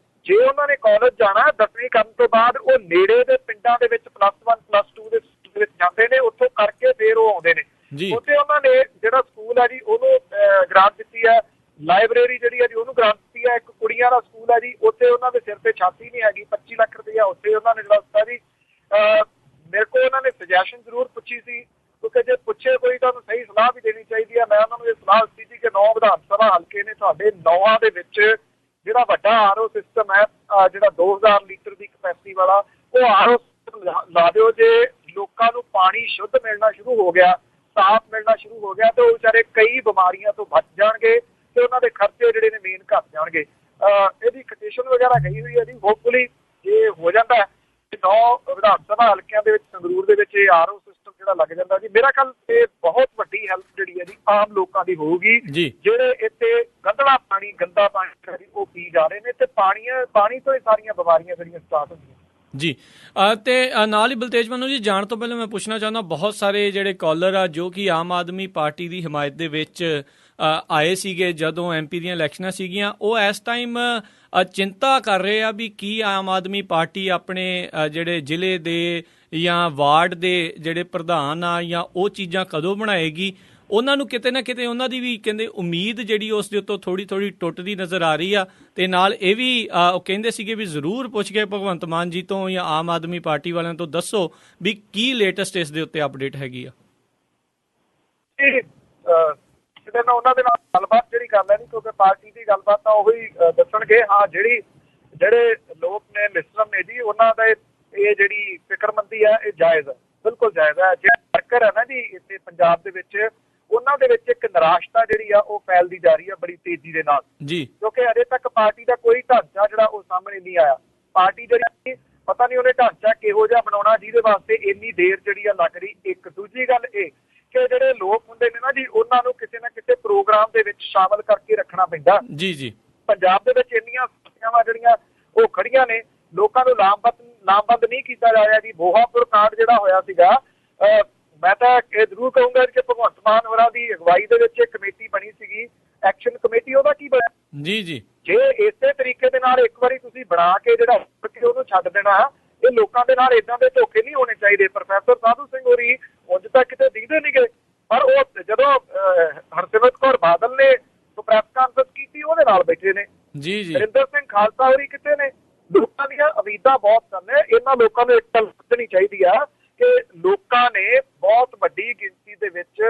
Speaker 2: ਜੇ ਉਹਨਾਂ ਨੇ ਕਾਲਜ ਜਾਣਾ 10ਵੀਂ ਕਰਨ ਤੋਂ ਬਾਅਦ ਉਹ ਨੇੜੇ ਦੇ ਪਿੰਡਾਂ ਦੇ ਵਿੱਚ +1 +2 ਦੇ ਵਿੱਚ ਜਾਂਦੇ ਨੇ, ਉੱਥੋਂ ਕਰਕੇ ਫੇਰ ਉਹ ਆਉਂਦੇ ਨੇ। ਉੱਥੇ ਉਹਨਾਂ ਨੇ ਜਿਹੜਾ ਸਕੂਲ ਹੈ ਜੀ ਉਹਨੂੰ ਗ੍ਰਾਂਟ ਦਿੱਤੀ ਹੈ, ਲਾਇਬ੍ਰੇਰੀ ਜਿਹੜੀ ਹੈ ਜੀ ਉਹਨੂੰ ਗ੍ਰਾਂਟ ਦਿੱਤੀ ਹੈ। ਇੱਕ ਕੁੜੀਆਂ ਦਾ ਸਕੂਲ ਹੈ ਜੀ, ਉੱਥੇ ਉਹਨਾਂ ਦੇ ਸਿਰ ਤੇ ਛਾਤੀ ਨਹੀਂ ਹੈਗੀ, 25 ਲੱਖ ਰੁਪਇਆ ਉੱਥੇ ਉਹਨਾਂ ਨੇ ਜਿਹੜਾ ਦਿੱਤਾ ਜੀ। ਮੇਰੇ ਕੋਲ ਉਹਨਾਂ ਨੇ ਸੁਜੈਸ਼ਨ ਜ਼ਰੂਰ ਪੁੱਛੀ ਸੀ, ਕਿਉਂਕਿ ਜੇ ਪੁੱਛੇ ਕੋਈ ਤਾਂ ਉਹਨੂੰ ਸਹੀ ਸਲਾਹ ਵੀ ਦੇਣੀ ਚਾਹੀਦੀ ਹੈ। ਮੈਂ ਉਹਨਾਂ ਨੂੰ ਇਹ ਸਲਾਹ ਦਿੱਤੀ ਸੀ ਕਿ 9 ਵਿਧਾਨ ਸਭਾ ਹਲਕੇ ਨੇ, ਤੁਹਾਡੇ 9 ਦੇ ਵਿੱਚ ਜਿਹੜਾ ਵੱਡਾ RO ਸਿਸਟਮ ਹੈ ਜਿਹੜਾ 2000 ਲੀਟਰ ਦੀ ਕਪੈਸਿਟੀ ਵਾਲਾ, ਉਹ RO ਸਿਸਟਮ ਲਾ ਦਿਓ। ਜੇ ਲੋਕਾਂ ਨੂੰ ਪਾਣੀ ਸ਼ੁੱਧ ਮਿਲਣਾ ਸ਼ੁਰੂ ਹੋ ਗਿਆ, ਸਾਫ਼ ਮਿਲਣਾ ਸ਼ੁਰੂ ਹੋ ਗਿਆ, ਤਾਂ ਉਹ ਵਿਚਾਰੇ ਕਈ ਬਿਮਾਰੀਆਂ ਤੋਂ ਬਚ ਜਾਣਗੇ ਤੇ ਉਹਨਾਂ ਦੇ ਖਰਚੇ ਜਿਹੜੇ ਨੇ ਮੇਨ ਘੱਟ ਜਾਣਗੇ। ਇਹਦੀ ਕਟੀਸ਼ਨ ਵਗੈਰਾ ਗਈ ਹੋਈ ਹੈ ਜੀ। ਹੋਪਫੁਲੀ ਜੇ ਹੋ ਜਾਂਦਾ 9 ਵਿਧਾਨ ਸਭਾ ਹਲਕਿਆਂ ਦੇ ਵਿੱਚ ਸੰਗਰੂਰ ਦੇ ਵਿੱਚ ਇਹ RO ਸਿਸਟਮ ਜਿਹੜਾ ਲੱਗ ਜਾਂਦਾ ਜੀ, ਮੇਰਾ ਖਿਆਲ ਇਹ ਬਹੁਤ ਵੱਡੀ ਹੈਲਪ ਜਿਹੜੀ ਹੈ ਜੀ ਆਮ ਲੋਕਾਂ ਦੀ ਹੋਊਗੀ, ਜਿਹੜੇ ਇੱਥੇ ਗੰਦਾ ਪਾਣੀ ਉਹ ਪੀ ਜਾ ਰਹੇ ਨੇ ਤੇ ਪਾਣੀ ਤੋਂ ਹੀ ਸਾਰੀਆਂ ਬਿਮਾਰੀਆਂ ਜਿਹੜੀਆਂ ਸਟਾਰਟ ਹੁੰਦੀਆਂ ਜੀ। ਤੇ ਨਾਲ ਹੀ
Speaker 1: ਬਲਤੇਜ ਮੈਨੂੰ ਜੀ ਜਾਣ ਤੋਂ ਪਹਿਲਾਂ ਮੈਂ ਪੁੱਛਣਾ ਚਾਹੁੰਦਾ, ਬਹੁਤ ਸਾਰੇ ਜਿਹੜੇ ਕਾਲਰ ਆ ਜੋ ਕਿ ਆਮ ਆਦਮੀ ਪਾਰਟੀ ਦੀ ਹਮਾਇਤ ਦੇ ਵਿੱਚ ਆਏ ਸੀਗੇ ਜਦੋਂ MP ਦੀਆਂ ਇਲੈਕਸ਼ਨਾਂ ਸੀਗੀਆਂ, ਉਹ ਇਸ ਟਾਈਮ ਚਿੰਤਾ ਕਰ ਰਹੇ ਆ ਵੀ ਕੀ ਆਮ ਆਦਮੀ ਪਾਰਟੀ ਆਪਣੇ ਜਿਹੜੇ ਜ਼ਿਲ੍ਹੇ ਦੇ ਜਾਂ ਵਾਰਡ ਦੇ ਜਿਹੜੇ ਪ੍ਰਧਾਨ ਆ ਜਾਂ ਉਹ ਚੀਜ਼ਾਂ ਕਦੋਂ ਬਣਾਏਗੀ। ਉਹਨਾਂ ਨੂੰ ਕਿਤੇ ਨਾ ਕਿਤੇ ਉਹਨਾਂ ਦੀ ਵੀ ਕਹਿੰਦੇ ਉਮੀਦ ਜਿਹੜੀ ਉਸ ਦੇ ਉੱਤੋਂ ਥੋੜੀ ਟੁੱਟਦੀ ਨਜ਼ਰ ਆ ਰਹੀ ਆ। ਤੇ ਨਾਲ ਇਹ ਵੀ ਉਹ ਕਹਿੰਦੇ ਸੀਗੇ ਵੀ ਜ਼ਰੂਰ ਪੁੱਛ ਕੇ ਭਗਵੰਤ ਮਾਨ ਜੀ ਤੋਂ ਜਾਂ ਆਮ ਆਦਮੀ ਪਾਰਟੀ ਵਾਲਿਆਂ ਤੋਂ ਦੱਸੋ ਵੀ ਕੀ ਲੇਟੈਸਟ ਇਸ ਦੇ ਉੱਤੇ ਅਪਡੇਟ ਹੈਗੀ ਆ।
Speaker 2: ਉਹਨਾਂ ਦੇ ਨਾਲ ਗੱਲਬਾਤ ਜਿਹੜੀ ਕਰ ਲੈਣੀ, ਕਿਉਂਕਿ ਪਾਰਟੀ ਦੀ ਗੱਲਬਾਤ ਤਾਂ ਉਹੀ ਦੱਸਣਗੇ। ਹਾਂ, ਜਿਹੜੇ ਲੋਕ ਨੇ ਮਿਸਟਰ ਨੇ ਜੀ, ਉਹਨਾਂ ਦਾ ਇਹ ਜਿਹੜੀ ਫਿਕਰਮੰਦੀ ਹੈ ਇਹ ਜਾਇਜ਼ ਹੈ, ਬਿਲਕੁਲ ਜਾਇਜ਼ ਹੈ। ਜਿਹੜੇ ਵਰਕਰ ਹੈ ਨਾ ਜੀ ਇੱਥੇ ਪੰਜਾਬ ਦੇ ਵਿੱਚ, ਉਹਨਾਂ ਦੇ ਵਿੱਚ ਇੱਕ ਨਿਰਾਸ਼ਤਾ ਜਿਹੜੀ ਆ ਉਹ ਫੈਲਦੀ ਜਾ ਰਹੀ ਹੈ ਬੜੀ ਤੇਜ਼ੀ ਦੇ ਨਾਲ ਜੀ, ਕਿਉਂਕਿ ਅਜੇ ਤੱਕ ਪਾਰਟੀ ਦਾ ਕੋਈ ਢਾਂਚਾ ਜਿਹੜਾ ਉਹ ਸਾਹਮਣੇ ਨਹੀਂ ਆਇਆ। ਪਾਰਟੀ ਜਿਹੜੀ ਪਤਾ ਨਹੀਂ ਉਹਨੇ ਢਾਂਚਾ ਕਿਹੋ ਜਿਹਾ ਬਣਾਉਣਾ ਜਿਹਦੇ ਵਾਸਤੇ ਇੰਨੀ ਦੇਰ ਜਿਹੜੀ ਆ ਲੱਗ ਰਹੀ। ਇੱਕ ਦੂਜੀ ਗੱਲ ਇਹ ਕਿ ਜਿਹੜੇ ਲੋਕ ਹੁੰਦੇ ਨੇ ਨਾ ਜੀ, ਉਹਨਾਂ ਨੂੰ ਕਿਸੇ ਨਾ ਕਿਸੇ ਪ੍ਰੋਗਰਾਮ ਦੇ ਵਿੱਚ ਸ਼ਾਮਲ ਕਰਕੇ ਰੱਖਣਾ ਪੈਂਦਾ ਜੀ। ਪੰਜਾਬ ਦੇ ਵਿੱਚ ਇੰਨੀਆਂ ਸਮੱਸਿਆਵਾਂ ਜਿਹੜੀਆਂ ਉਹ ਖੜੀਆਂ ਨੇ, ਲੋਕਾਂ ਨੂੰ ਲਾਮਬੰਦ ਨਹੀਂ ਕੀਤਾ ਜਾ ਰਿਹਾ ਜੀ। ਬੋਹਾਪੁਰ ਕਾਂਡ ਜਿਹੜਾ ਹੋਇਆ ਸੀਗਾ, ਮੈਂ ਤਾਂ ਇਹ ਜ਼ਰੂਰ ਕਹੂੰਗਾ ਕਿ ਭਗਵੰਤ ਮਾਨ ਹੋਰਾਂ ਦੀ ਅਗਵਾਈ ਦੇ ਵਿੱਚ ਇੱਕ ਕਮੇਟੀ ਬਣੀ ਸੀਗੀ, ਐਕਸ਼ਨ ਕਮੇਟੀ, ਉਹਦਾ ਕੀ ਬਣਿਆ ਜੀ। ਜੇ ਇਸੇ ਤਰੀਕੇ ਦੇ ਨਾਲ ਇੱਕ ਵਾਰੀ ਤੁਸੀਂ ਬਣਾ ਕੇ ਜਿਹੜਾ ਉਹਨੂੰ ਛੱਡ ਦੇਣਾ, ਇਹ ਲੋਕਾਂ ਦੇ ਨਾਲ ਏਦਾਂ ਦੇ ਧੋਖੇ ਨਹੀਂ ਹੋਣੇ ਚਾਹੀਦੇ। ਪ੍ਰੋਫੈਸਰ ਸਾਧੂ ਸਿੰਘ ਹੋਰੀ ਉਂਝ ਤਾਂ ਕਿਤੇ ਦਿਖਦੇ ਨੀ ਗਏ, ਪਰ ਉਹ ਜਦੋਂ ਹਰਸਿਮਰਤ ਕੌਰ ਬਾਦਲ ਨੇ ਪ੍ਰੈਸ ਕਾਨਫਰੰਸ ਕੀਤੀ ਉਹਦੇ ਨਾਲ ਬੈਠੇ ਨੇ ਜੀ। ਨਰਿੰਦਰ ਸਿੰਘ ਖਾਲਸਾ ਹੋਰੀ ਕਿਤੇ ਨੇ, ਲੋਕਾਂ ਦੀਆਂ ਉਮੀਦਾਂ ਬਹੁਤ ਸਨ। ਇਹਨਾਂ ਲੋਕਾਂ ਨੂੰ ਇੱਕ ਗੱਲ ਸਮਝਣੀ ਚਾਹੀਦੀ ਆ ਕਿ ਲੋਕਾਂ ਨੇ ਬਹੁਤ ਵੱਡੀ ਗਿਣਤੀ ਦੇ ਵਿੱਚ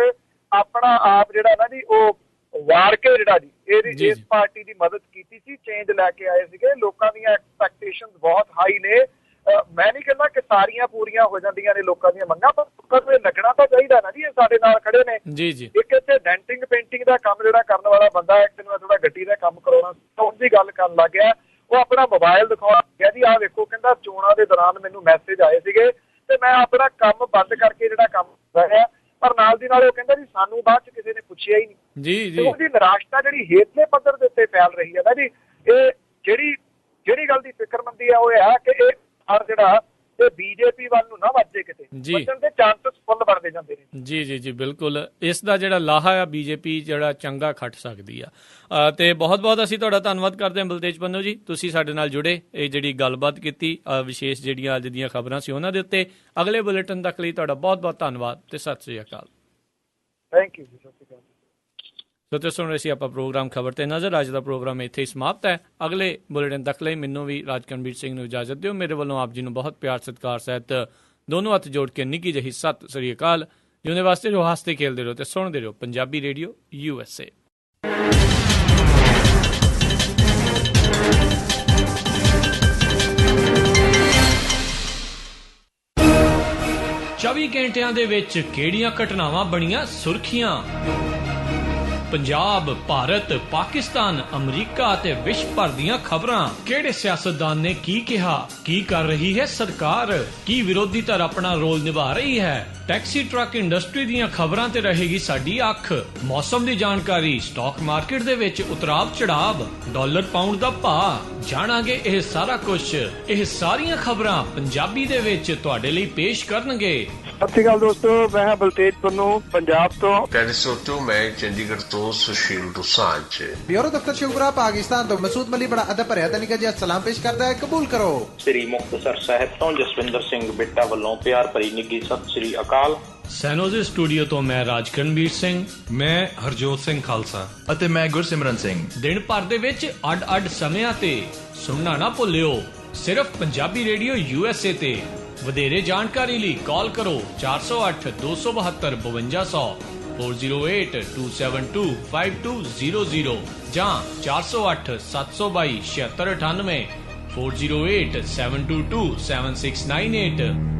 Speaker 2: ਆਪਣਾ ਆਪ ਜਿਹੜਾ ਨਾ ਜੀ ਉਹ ਵਾਰ ਕੇ ਜਿਹੜਾ ਜੀ ਇਸ ਪਾਰਟੀ ਦੀ ਮਦਦ ਕੀਤੀ ਸੀ, ਚੇਂਜ ਲੈ ਕੇ ਆਏ ਸੀਗੇ। ਲੋਕਾਂ ਦੀਆਂ ਐਕਸਪੈਕਟੇਸ਼ਨਸ ਬਹੁਤ ਹਾਈ ਨੇ। ਮੈਂ ਨਹੀਂ ਕਹਿੰਦਾ ਕਿ ਸਾਰੀਆਂ ਪੂਰੀਆਂ ਹੋ ਜਾਂਦੀਆਂ ਨੇ ਲੋਕਾਂ ਦੀਆਂ ਮੰਗਾਂ, ਪਰ ਲੋਕਾਂ ਨੂੰ ਇਹ ਲੱਗਣਾ ਤਾਂ ਚਾਹੀਦਾ ਨਾ ਜੀ ਇਹ ਸਾਡੇ ਨਾਲ ਖੜੇ ਨੇ। ਇੱਕ ਇੱਥੇ ਡੈਂਟਿੰਗ ਪੇਂਟਿੰਗ ਦਾ ਕੰਮ ਜਿਹੜਾ ਕਰਨ ਵਾਲਾ ਬੰਦਾ, ਇੱਕ ਦਿਨ ਮੈਂ ਥੋੜਾ ਗੱਡੀ ਦਾ ਕੰਮ ਕਰਾਉਣਾ ਉਹਦੀ ਗੱਲ ਕਰਨ ਲੱਗ ਗਿਆ, ਉਹ ਆਪਣਾ ਮੋਬਾਈਲ ਦਿਖਾਉਣ ਲੱਗਿਆ ਜੀ ਆਹ ਵੇਖੋ, ਕਹਿੰਦਾ ਚੋਣਾਂ ਦੇ ਦੌਰਾਨ ਮੈਨੂੰ ਮੈਸੇਜ ਆਏ ਸੀਗੇ ਤੇ ਮੈਂ ਆਪਣਾ ਕੰਮ ਬੰਦ ਕਰਕੇ ਜਿਹੜਾ ਕੰਮ ਕਰ ਰਿਹਾ, ਪਰ ਨਾਲ ਦੀ ਨਾਲ ਉਹ ਕਹਿੰਦਾ ਜੀ ਸਾਨੂੰ ਬਾਅਦ ਚ ਕਿਸੇ ਨੇ ਪੁੱਛਿਆ ਹੀ ਨਹੀਂ। ਉਹਦੀ ਨਿਰਾਸ਼ਤਾ ਜਿਹੜੀ ਹੇਠਲੇ ਪੱਧਰ ਦੇ ਉੱਤੇ ਫੈਲ ਰਹੀ ਹੈ ਨਾ ਜੀ, ਇਹ ਜਿਹੜੀ ਗੱਲ ਦੀ ਫਿਕਰਮੰਦੀ ਹੈ ਉਹ ਇਹ ਹੈ ਕਿ ਇਹ ਜਿਹੜਾ ਤੇ ਬੀਜੇਪੀ ਵੱਲ ਨੂੰ ਨਾ ਵੱਜੇ, ਕਿਤੇ ਵੱਜਣ ਦੇ ਚਾਂਸਸ ਫੁੱਲ ਬਣਦੇ ਜਾਂਦੇ ਨੇ।
Speaker 1: ਜੀ ਬਿਲਕੁਲ, ਇਸ ਦਾ ਜਿਹੜਾ ਲਾਹਾ ਆ ਬੀਜੇਪੀ ਜਿਹੜਾ ਚੰਗਾ ਖੱਟ ਸਕਦੀ ਆ। ਤੇ ਬਹੁਤ ਅਸੀਂ ਤੁਹਾਡਾ ਧੰਨਵਾਦ ਕਰਦੇ ਹਾਂ ਬਲਤੇਜ ਪੰਨੂ ਜੀ, ਤੁਸੀਂ ਸਾਡੇ ਨਾਲ ਜੁੜੇ, ਇਹ ਜਿਹੜੀ ਗੱਲਬਾਤ ਕੀਤੀ ਵਿਸ਼ੇਸ਼ ਜਿਹੜੀਆਂ ਅੱਜ ਦੀਆਂ ਖਬਰਾਂ ਸੀ ਉਹਨਾਂ ਦੇ ਉੱਤੇ। ਅਗਲੇ ਬੁਲੇਟਿਨ ਤੱਕ ਲਈ ਤੁਹਾਡਾ ਬਹੁਤ ਧੰਨਵਾਦ ਤੇ ਸਤਿ ਸ੍ਰੀ ਅਕਾਲ।
Speaker 2: ਥੈਂਕ ਯੂ ਜੀ, ਸਤਿ ਸ੍ਰੀ ਅਕਾਲ।
Speaker 1: ਸੋ ਤੁਸੀਂ ਸੁਣ ਰਹੇ ਸੀ ਆਪਾਂ ਪ੍ਰੋਗਰਾਮ ਖਬਰ ਤੇ ਨਜ਼ਰ। ਅੱਜ ਦਾ ਪ੍ਰੋਗਰਾਮ ਇੱਥੇ ਹੀ ਸਮਾਪਤ ਹੈ। ਅਗਲੇ ਬੁਲੇਟਿਨ ਤੱਕ ਲਈ ਮੈਨੂੰ ਵੀ ਰਾਜਕਰਨਵੀਰ ਸਿੰਘ ਨੂੰ ਇਜਾਜ਼ਤ ਦਿਓ। ਮੇਰੇ ਵੱਲੋਂ ਆਪ ਜੀ ਨੂੰ ਬਹੁਤ ਪਿਆਰ ਸਤਿਕਾਰ ਸਹਿਤ ਦੋਨੋਂ ਹੱਥ ਜੋੜ ਕੇ ਨਿੱਘੀ ਜਿਹੀ ਸਤਿ ਸ੍ਰੀ ਅਕਾਲ। ਜਿਉਂਦੇ ਵਾਸਤੇ ਜੋ ਹੱਸਦੇ ਖੇਲਦੇ ਰਹੋ ਤੇ ਸੁਣਦੇ ਰਹੋ ਪੰਜਾਬੀ ਰੇਡੀਓ USA। 24 ਘੰਟਿਆਂ ਦੇ ਵਿੱਚ ਕਿਹੜੀਆਂ ਘਟਨਾਵਾਂ ਬਣੀਆਂ ਸੁਰਖੀਆਂ? ਪੰਜਾਬ, ਭਾਰਤ, ਪਾਕਿਸਤਾਨ, ਅਮਰੀਕਾ ਅਤੇ ਵਿਸ਼ਵ ਭਰ ਦੀਆਂ ਖਬਰਾਂ। ਕਿਹੜੇ ਸਿਆਸਤਦਾਨ ਨੇ ਕੀ ਕਿਹਾ? ਕੀ ਕਰ ਰਹੀ ਹੈ ਸਰਕਾਰ? ਕੀ ਵਿਰੋਧੀ ਧਿਰ ਆਪਣਾ ਰੋਲ ਨਿਭਾ ਰਹੀ ਹੈ? ਟੈਕਸੀ ਟਰੱਕ ਇੰਡਸਟਰੀ ਦੀਆਂ ਖਬਰਾਂ ਤੇ ਰਹੇਗੀ ਸਾਡੀ ਅੱਖ। ਮੌਸਮ ਦੀ ਜਾਣਕਾਰੀ, ਸਟਾਕ ਮਾਰਕੀਟ ਦੇ ਵਿੱਚ ਉਤਰਾਵ ਚੜਾਵ, ਡਾਲਰ ਪਾਉਂਡ ਦਾ ਭਾਅ, ਜਾਣਾਂਗੇ ਇਹ ਸਾਰਾ ਕੁਝ। ਇਹ ਸਾਰੀਆਂ ਖਬਰਾਂ ਪੰਜਾਬੀ ਦੇ ਵਿੱਚ ਤੁਹਾਡੇ ਲਈ ਪੇਸ਼ ਕਰਨਗੇ।
Speaker 2: ਸਤਿ ਸ਼੍ਰੀ ਅਕਾਲ ਦੋਸਤੋ, ਮੈਂ ਹਾਂ ਬਲਤੇਜ ਪੰਨੂ ਪੰਜਾਬ ਤੋਂ।
Speaker 3: ਟੈਲੀਸੋਟੋ ਮੈਂ ਚੰਡੀਗੜ੍ਹ ਤੋਂ ਸੁਸ਼ੀਲ ਦੁਸਾਂਝ।
Speaker 4: ਬਿਊਰੋ ਦਫ਼ਤਰ ਸ਼ਿਵਪੁਰਾ ਪਾਕਿਸਤਾਨ ਤੋਂ ਮਸੂਦ ਮਲੀ ਬੜਾ ਅਦਬ ਭਰਿਆ ਤਨੀਕਾ ਜਿਹਾ ਸਲਾਮ ਪੇਸ਼ ਕਰਦਾ ਹੈ, ਕਬੂਲ ਕਰੋ।
Speaker 5: ਸ੍ਰੀ ਮੁਕਤਸਰ ਸਾਹਿਬ ਤੋਂ ਜਸਵਿੰਦਰ ਸਿੰਘ ਬਿੱਟਾ ਵੱਲੋਂ ਪਿਆਰ ਭਰੀ ਨਿੱਘੀ ਸਤਿ ਸ੍ਰੀ ਅਕਾਲ।
Speaker 1: ਸੈਨੋਜ਼ੇ ਸਟੂਡੀਓ ਤੋਂ ਮੈਂ ਰਾਜਕਰਨਵੀਰ ਸਿੰਘ,
Speaker 6: ਮੈਂ ਹਰਜੋਤ ਸਿੰਘ ਖਾਲਸਾ
Speaker 7: ਅਤੇ ਮੈਂ ਗੁਰਸਿਮਰਨ ਸਿੰਘ।
Speaker 1: ਦਿਨ ਭਰ ਦੇ ਵਿੱਚ ਅੱਡ-ਅੱਡ ਸਮਿਆਂ ਤੇ ਸੁਣਨਾ ਨਾ ਭੁੱਲਿਓ, ਸਿਰਫ ਪੰਜਾਬੀ ਰੇਡੀਓ USA ਤੇ। ਵਧੇਰੇ ਜਾਣਕਾਰੀ ਲਈ ਕਾਲ ਕਰੋ 408 272 5200 408 272 5200 ਜਾਂ 408 722 7698 408 722 7698।